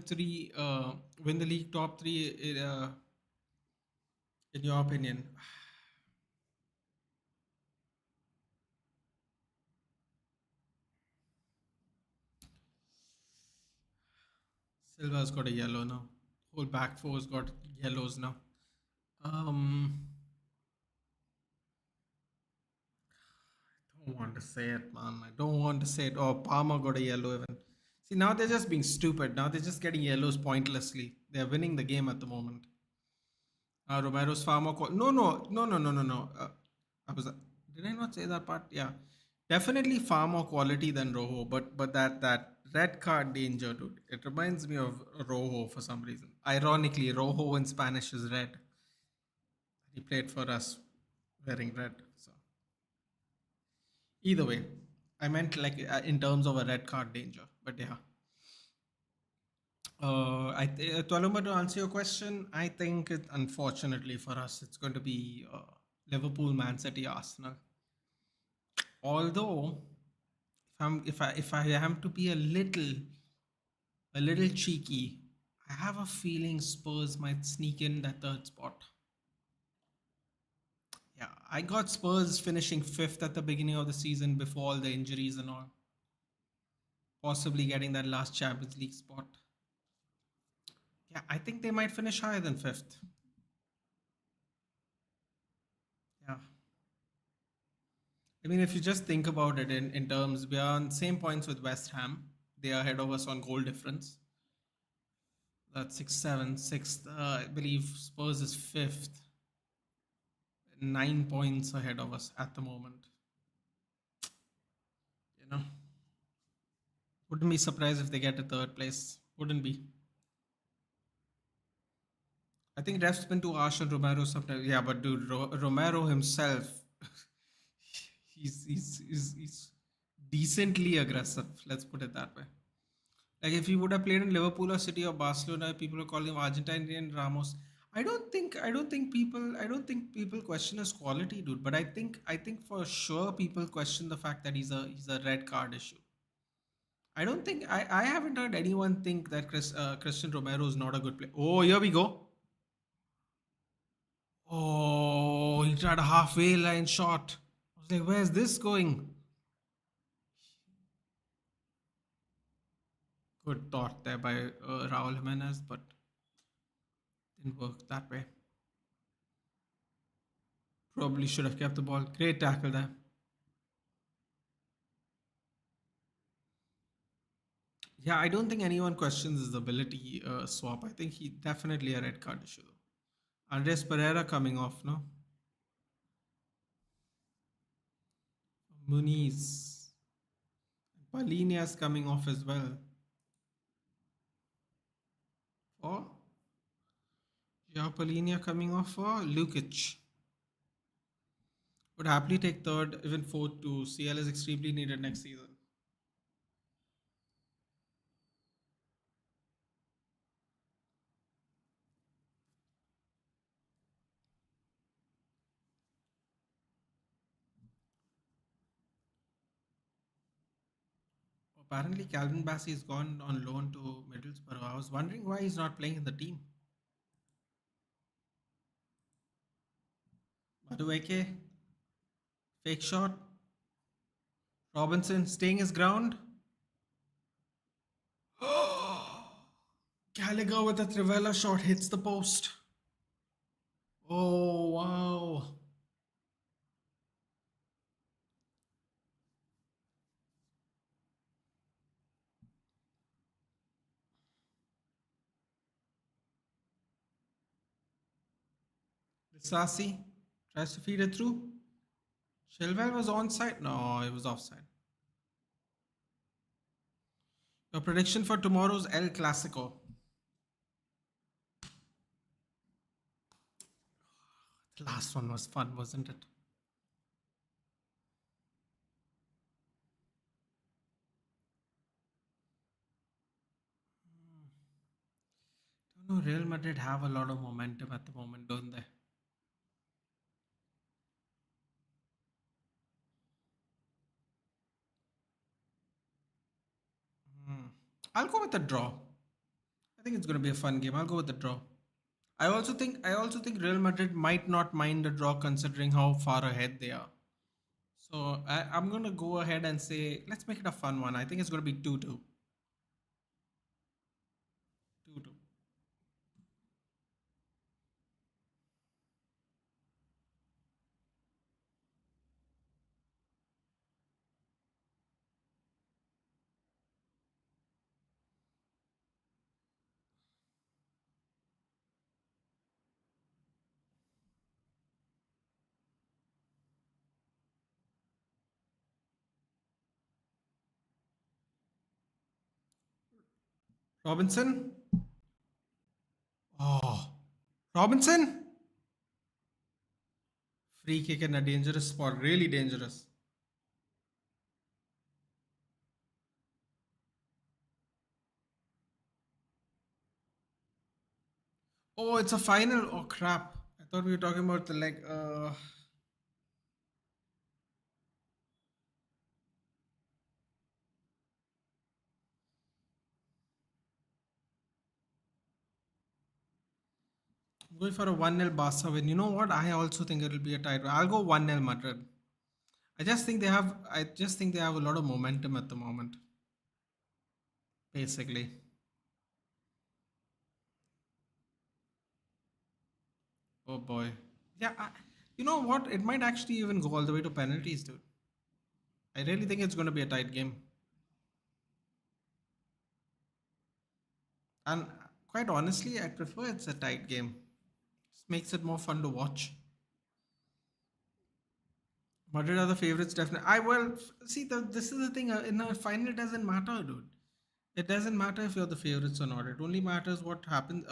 league top three, in your opinion? Silva's got a yellow now. Whole back four's got yellows now. Um, don't want to say it, man. I don't want to say it. Oh, Palmer got a yellow even. See, now they're just being stupid. Now they're just getting yellows pointlessly. They're winning the game at the moment. Romero's far more. No. I was. Did I not say that part? Yeah, definitely far more quality than Rojo. But that red card danger, dude. It reminds me of Rojo for some reason. Ironically, Rojo in Spanish is red. He played for us wearing red. So either way, I meant like in terms of a red card danger. But yeah. Twalumba, to answer your question, I think unfortunately for us, it's going to be Liverpool, Man City, Arsenal. Although, if I am to be a little cheeky, I have a feeling Spurs might sneak in that third spot. Yeah, I got Spurs finishing fifth at the beginning of the season before all the injuries and all, possibly getting that last Champions League spot. Yeah, I think they might finish higher than fifth. Yeah. I mean, if you just think about it in terms, we are on same points with West Ham. They are ahead of us on goal difference. That's 6, 7, sixth. I believe Spurs is fifth. 9 points ahead of us at the moment. You know, wouldn't be surprised if they get a third place. Wouldn't be. I think ref's been too harsh on Romero sometimes. Yeah, but dude, Romero himself, he's decently aggressive. Let's put it that way. Like if he would have played in Liverpool or City or Barcelona, people would call him Argentinian Ramos. I don't think people question his quality, dude. But I think for sure people question the fact that he's a red card issue. I haven't heard anyone think that Christian Romero is not a good player. Oh, here we go. Oh, he tried a halfway line shot. I was like, where's this going? Good thought there by Raul Jimenez, but didn't work that way. Probably should have kept the ball. Great tackle there. Yeah, I don't think anyone questions his ability swap. I think he definitely a red card issue though. Andres Pereira coming off, no? Muniz. Palinia's coming off as well. Or yeah, Palinia coming off for Lukic. Would happily take third, even fourth too. CL is extremely needed next season. Apparently, Calvin Bassey has gone on loan to Middlesbrough. I was wondering why he's not playing in the team. Madueke, fake shot. Robinson staying his ground. Gallagher with a Trivela shot hits the post. Oh, wow. Sassi tries to feed it through. Chilwell was onside. No, it was offside. Your prediction for tomorrow's El Clasico. The last one was fun, wasn't it? Don't know. Real Madrid have a lot of momentum at the moment, don't they? Hmm. I'll go with the draw. I think it's going to be a fun game. I'll go with the draw. I also think Real Madrid might not mind a draw considering how far ahead they are. So I'm gonna go ahead and say let's make it a fun one. I think it's gonna be 2-2. Robinson. Oh, Robinson. Free kick in a dangerous spot. Really dangerous. Oh, it's a final. Oh crap! I thought we were talking about the like. I'm going for a 1-0 Barca win. You know what? I also think it'll be a tight. I'll go 1-0 Madrid. I just think they have a lot of momentum at the moment. Basically. Oh boy. Yeah. You know what? It might actually even go all the way to penalties, dude. I really think it's going to be a tight game. And quite honestly, I prefer it's a tight game. Just makes it more fun to watch. Madrid are the favorites, definitely. See. This is the thing. In a final, it doesn't matter, dude. It doesn't matter if you're the favorites or not. It only matters what happens,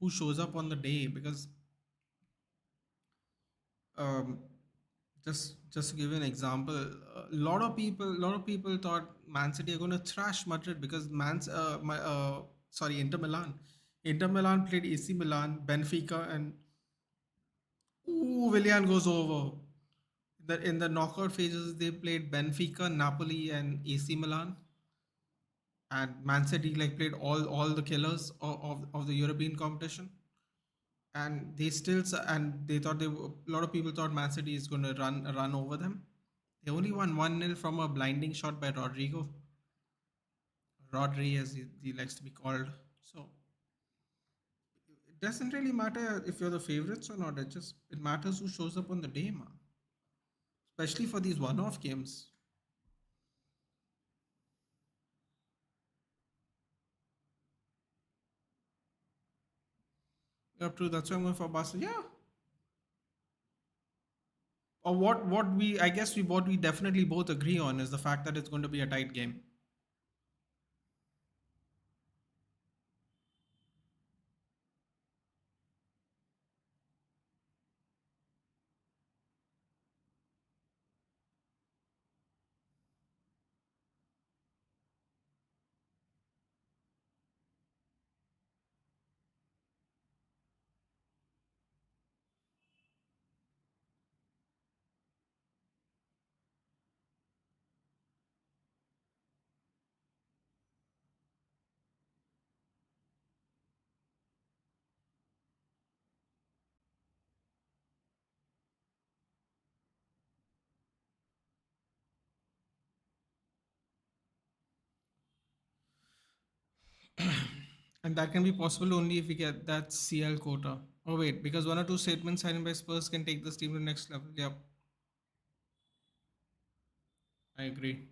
who shows up on the day. Because um, just to give you an example, lot of people thought Man City are going to thrash Madrid because Inter Milan. Inter Milan played AC Milan, Benfica, and ooh, Willian goes over. In the knockout phases, they played Benfica, Napoli, and AC Milan, and Man City like played all the killers of the European competition, and and they thought a lot of people thought Man City is going to run over them. They only won 1-0 from a blinding shot by Rodri, as he likes to be called. So it doesn't really matter if you're the favorites or not. It matters who shows up on the day, man. Especially for these one-off games. Up to that's why I'm going for Barca. Yeah, or what we I guess we what we definitely both agree on is the fact that it's going to be a tight game. And that can be possible only if we get that CL quota. Oh wait, because one or two statements signed by Spurs can take this team to the next level. Yep, I agree.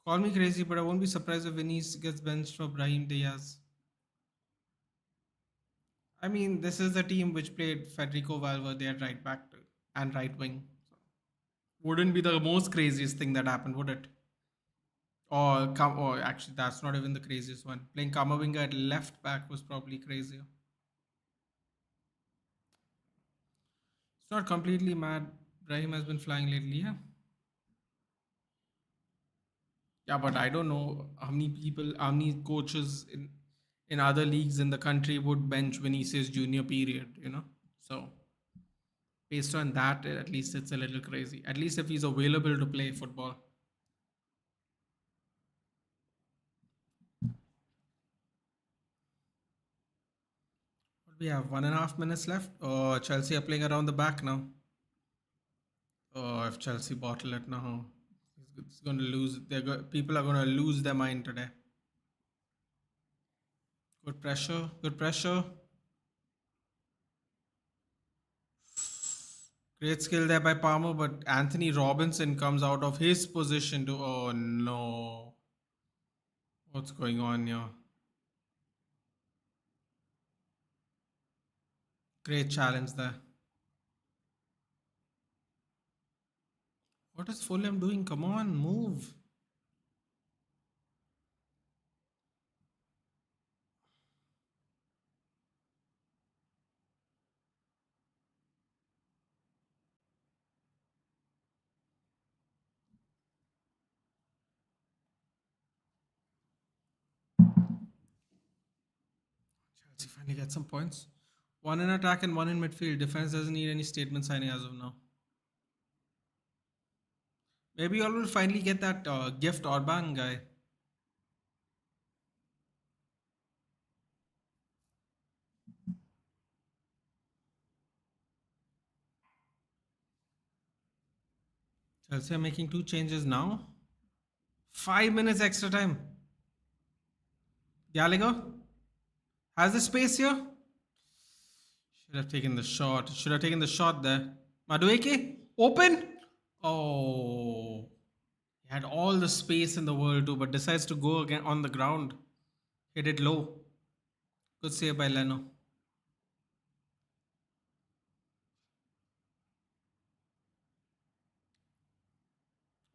Call me crazy, but I won't be surprised if Vinicius gets benched for Brahim Diaz. I mean, this is the team which played Federico Valverde at right back and right wing. So, wouldn't be the most craziest thing that happened, would it? Or actually, that's not even the craziest one. Playing Kamavinga at left back was probably crazier. It's not completely mad. Brahim has been flying lately, yeah. Yeah, but I don't know how many coaches in other leagues in the country would bench Vinicius Junior. Period. So based on that, at least it's a little crazy. At least if he's available to play football. What we have 1.5 minutes left. Oh, Chelsea are playing around the back now. Oh, if Chelsea bottle it now, it's going to lose. People are going to lose their mind today. Good pressure. Good pressure. Great skill there by Palmer, but Anthony Robinson comes out of his position to. Oh no. What's going on here? Great challenge there. What is Fulham doing? Come on, move. Chelsea finally get some points. One in attack and one in midfield. Defense doesn't need any statement signing as of now. Maybe y'all will finally get that gift Orban guy. Chelsea are making two changes now. 5 minutes extra time. Gallagher has the space here. Should have taken the shot. Should have taken the shot there. Madueke open. Oh, he had all the space in the world too, but decides to go again on the ground. Hit it low. Good save by Leno.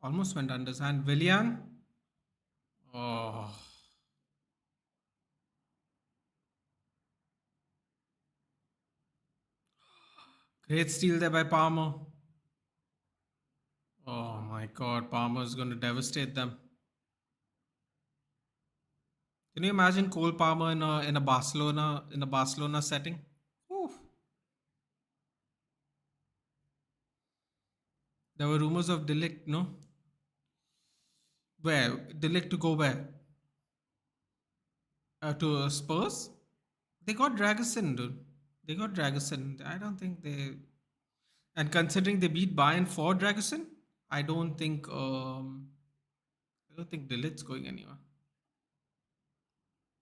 Almost went under his hand. Willian. Oh, great steal there by Palmer. Oh my God, Palmer is going to devastate them. Can you imagine Cole Palmer in a Barcelona setting? Oof. There were rumors of Delict, no? Where Delict to go where? To Spurs? They got Dragusin, dude. They got Dragusin. I don't think they. And considering they beat Bayern for Dragusin, I don't think. I don't think Delict's going anywhere.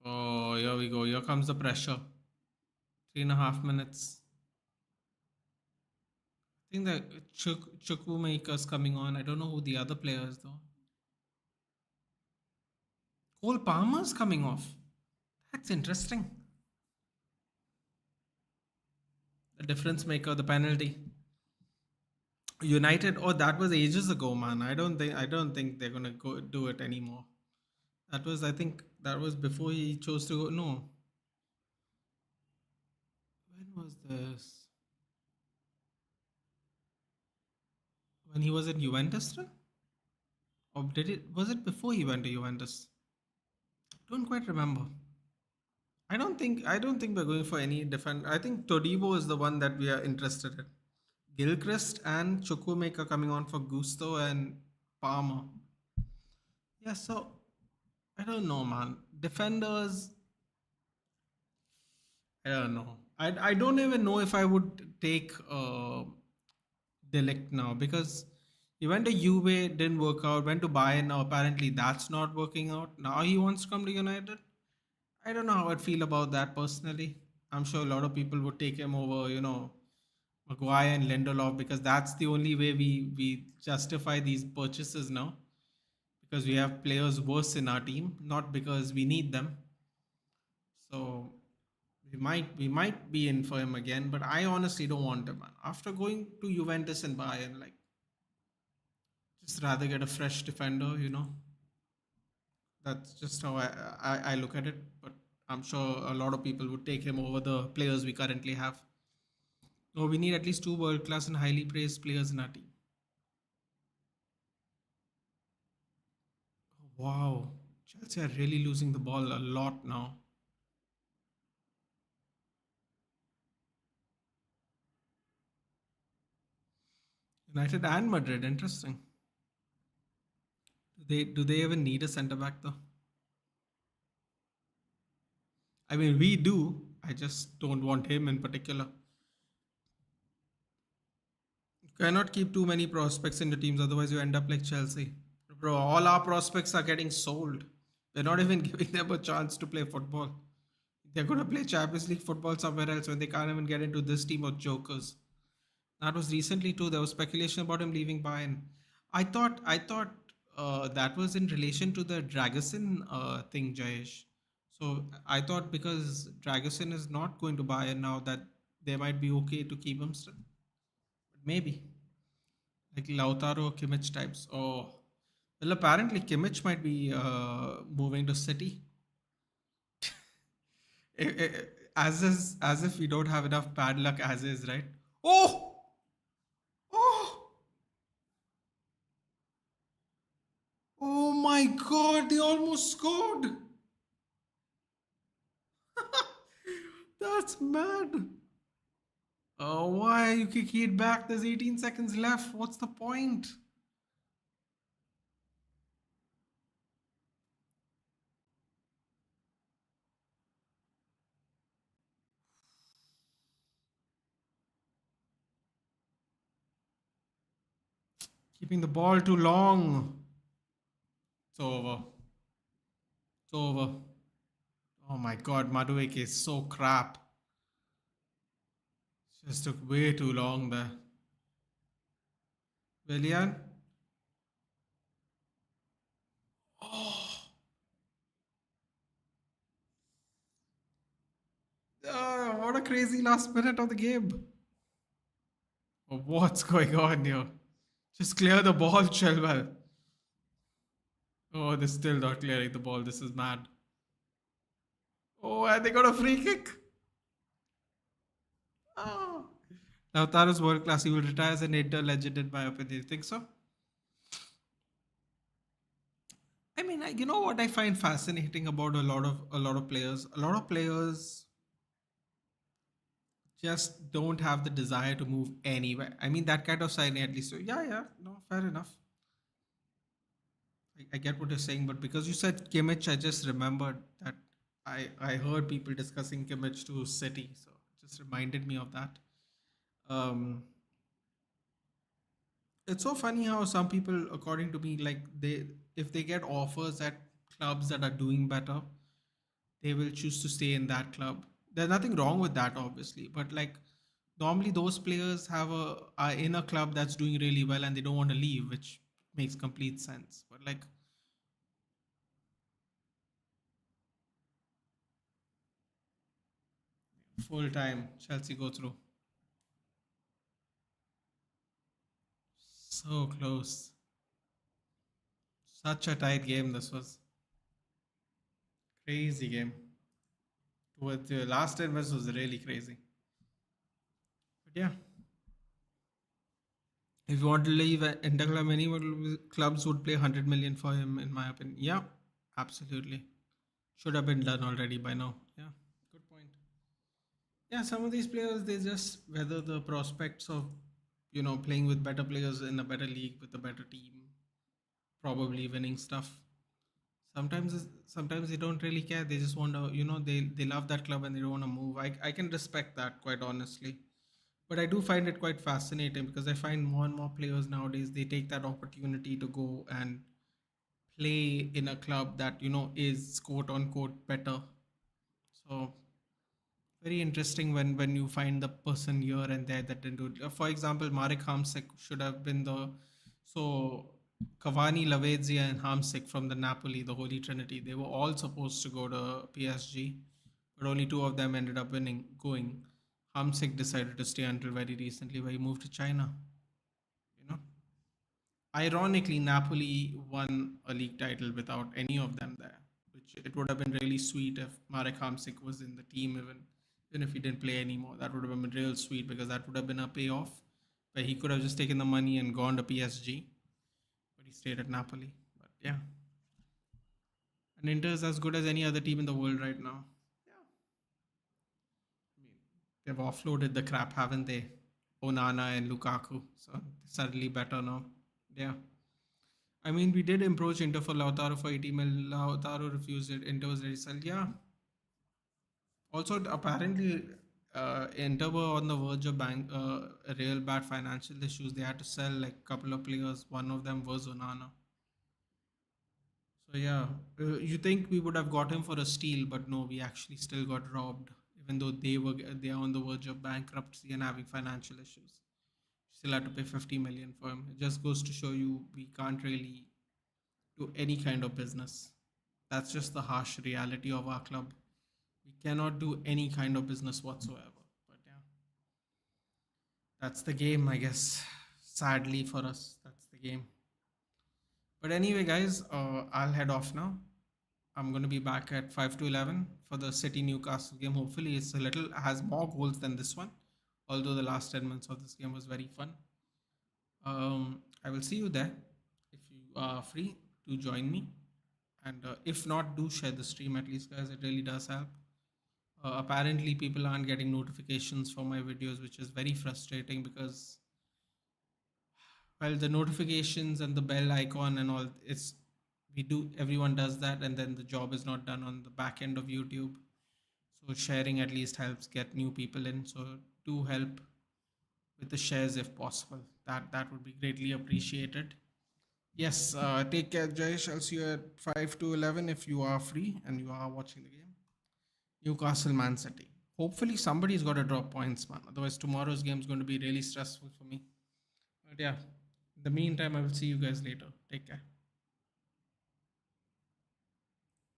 Oh, here we go. Here comes the pressure. 3.5 minutes. I think that Chukwuemeka's coming on. I don't know who the other player is though. Cole Palmer's coming off. That's interesting. The difference maker, the penalty. United. Oh, that was ages ago, man. I don't think they're gonna go do it anymore. That was, I think, that was before he chose to go. No, when was this? When he was at Juventus, then? Or did it? Was it before he went to Juventus? Don't quite remember. I don't think we're going for any defend. I think Todibo is the one that we are interested in. Gilchrist and Chukwuemeka coming on for Gusto and Palmer. Yeah, so I don't know, man. Defenders, I don't know. I don't even know if I would take Delict now because he went to Juve, didn't work out. Went to Bayern, now apparently that's not working out. Now he wants to come to United. I don't know how I'd feel about that personally. I'm sure a lot of people would take him over, Maguire and Lindelof because that's the only way we justify these purchases now because we have players worse in our team, not because we need them. So we might be in for him again, but I honestly don't want him, man. After going to Juventus and Bayern, like just rather get a fresh defender. That's just how I look at it. But I'm sure a lot of people would take him over the players we currently have. No, we need at least two world class and highly praised players in our team. Wow. Chelsea are really losing the ball a lot now. United and Madrid, interesting. Do they even need a centre back though? I mean, we do. I just don't want him in particular. You cannot keep too many prospects in the teams, otherwise you end up like Chelsea. Bro, all our prospects are getting sold. We're not even giving them a chance to play football. They're gonna play Champions League football somewhere else when they can't even get into this team of jokers. That was recently too. There was speculation about him leaving Bayern. I thought that was in relation to the Dragusin thing, Jayesh. So I thought because Dragusin is not going to Bayern now that they might be okay to keep him still. But maybe like Lautaro Kimmich types. Oh, well, apparently Kimmich might be moving to City. As if we don't have enough bad luck as is, right? Oh, oh. Oh my god, they almost scored. That's mad. Oh, why you kick it back? There's 18 seconds left. What's the point? Keeping the ball too long. It's over. It's over. Oh my god, Madueke is so crap. Just took way too long there. Willian? Oh, what a crazy last minute of the game. Oh, what's going on here? Just clear the ball, Chilwell. Oh, they're still not clearing the ball. This is mad. Oh, and they got a free kick. Oh. Lautaro's world class. He will retire as an Inter legend in my opinion. You think so? I mean, you know what I find fascinating about a lot of players. A lot of players just don't have the desire to move anywhere. I mean, that kind of signing at least. So yeah, yeah, no, fair enough. I get what you're saying, but because you said Kimmich, I just remembered that I heard people discussing Kimmich to City, so it just reminded me of that. Um, it's so funny how some people, according to me, like they if they get offers at clubs that are doing better, they will choose to stay in that club. There's nothing wrong with that, obviously, but like normally those players are in a club that's doing really well and they don't want to leave, which makes complete sense. But like full time, Chelsea go through. So close. Such a tight game this was. Crazy game. With the last 10 minutes was really crazy. But yeah, if you want to leave Inter club, many clubs would pay 100 million for him, in my opinion. Yeah, absolutely. Should have been done already by now. Yeah, good point. Yeah, some of these players they just whether the prospects of playing with better players in a better league with a better team, probably winning stuff. Sometimes they don't really care. They just want to they love that club and they don't want to move. I can respect that quite honestly. But I do find it quite fascinating because I find more and more players nowadays they take that opportunity to go and play in a club that is quote unquote better. So very interesting when you find the person here and there that didn't do it. For example, Marek Hamsik should have been the so Cavani, Lavezzi, and Hamsik from the Napoli, the Holy Trinity. They were all supposed to go to PSG, but only two of them ended up going. Hamsik decided to stay until very recently, where he moved to China. You know, ironically, Napoli won a league title without any of them there, which it would have been really sweet if Marek Hamsik was in the team even if he didn't play anymore. That would have been real sweet because that would have been a payoff where he could have just taken the money and gone to PSG, but he stayed at Napoli. But yeah, and Inter is as good as any other team in the world right now. Yeah, I mean, they've offloaded the crap, haven't they? Onana and Lukaku, so they're suddenly better now. Yeah. I mean, we did approach Inter for Lautaro for 80 mil. Lautaro refused it. Inter was ready to sell. Yeah. Also, apparently, Inter were on the verge of real bad financial issues. They had to sell like a couple of players. One of them was Onana. So yeah, you think we would have got him for a steal, but no, we actually still got robbed. Even though they are on the verge of bankruptcy and having financial issues, still had to pay 50 million for him. It just goes to show you we can't really do any kind of business. That's just the harsh reality of our club. We cannot do any kind of business whatsoever. But yeah, that's the game, I guess. Sadly for us, that's the game. But anyway, guys, I'll head off now. I'm going to be back at 5 to 11 for the City Newcastle game. Hopefully, it's a little has more goals than this one. Although the last 10 minutes of this game was very fun. I will see you there if you are free to join me. And if not, do share the stream at least, guys. It really does help. Apparently, people aren't getting notifications for my videos, which is very frustrating because, well, the notifications and the bell icon and all, it's we do everyone does that, and then the job is not done on the back end of YouTube. So sharing at least helps get new people in. So do help with the shares if possible. That would be greatly appreciated. Yes, take care, Jayesh. I'll see you at 5 to 11 if you are free and you are watching the game. Newcastle, Man City. Hopefully, somebody's got to drop points, man. Otherwise, tomorrow's game is going to be really stressful for me. But yeah, in the meantime, I will see you guys later. Take care.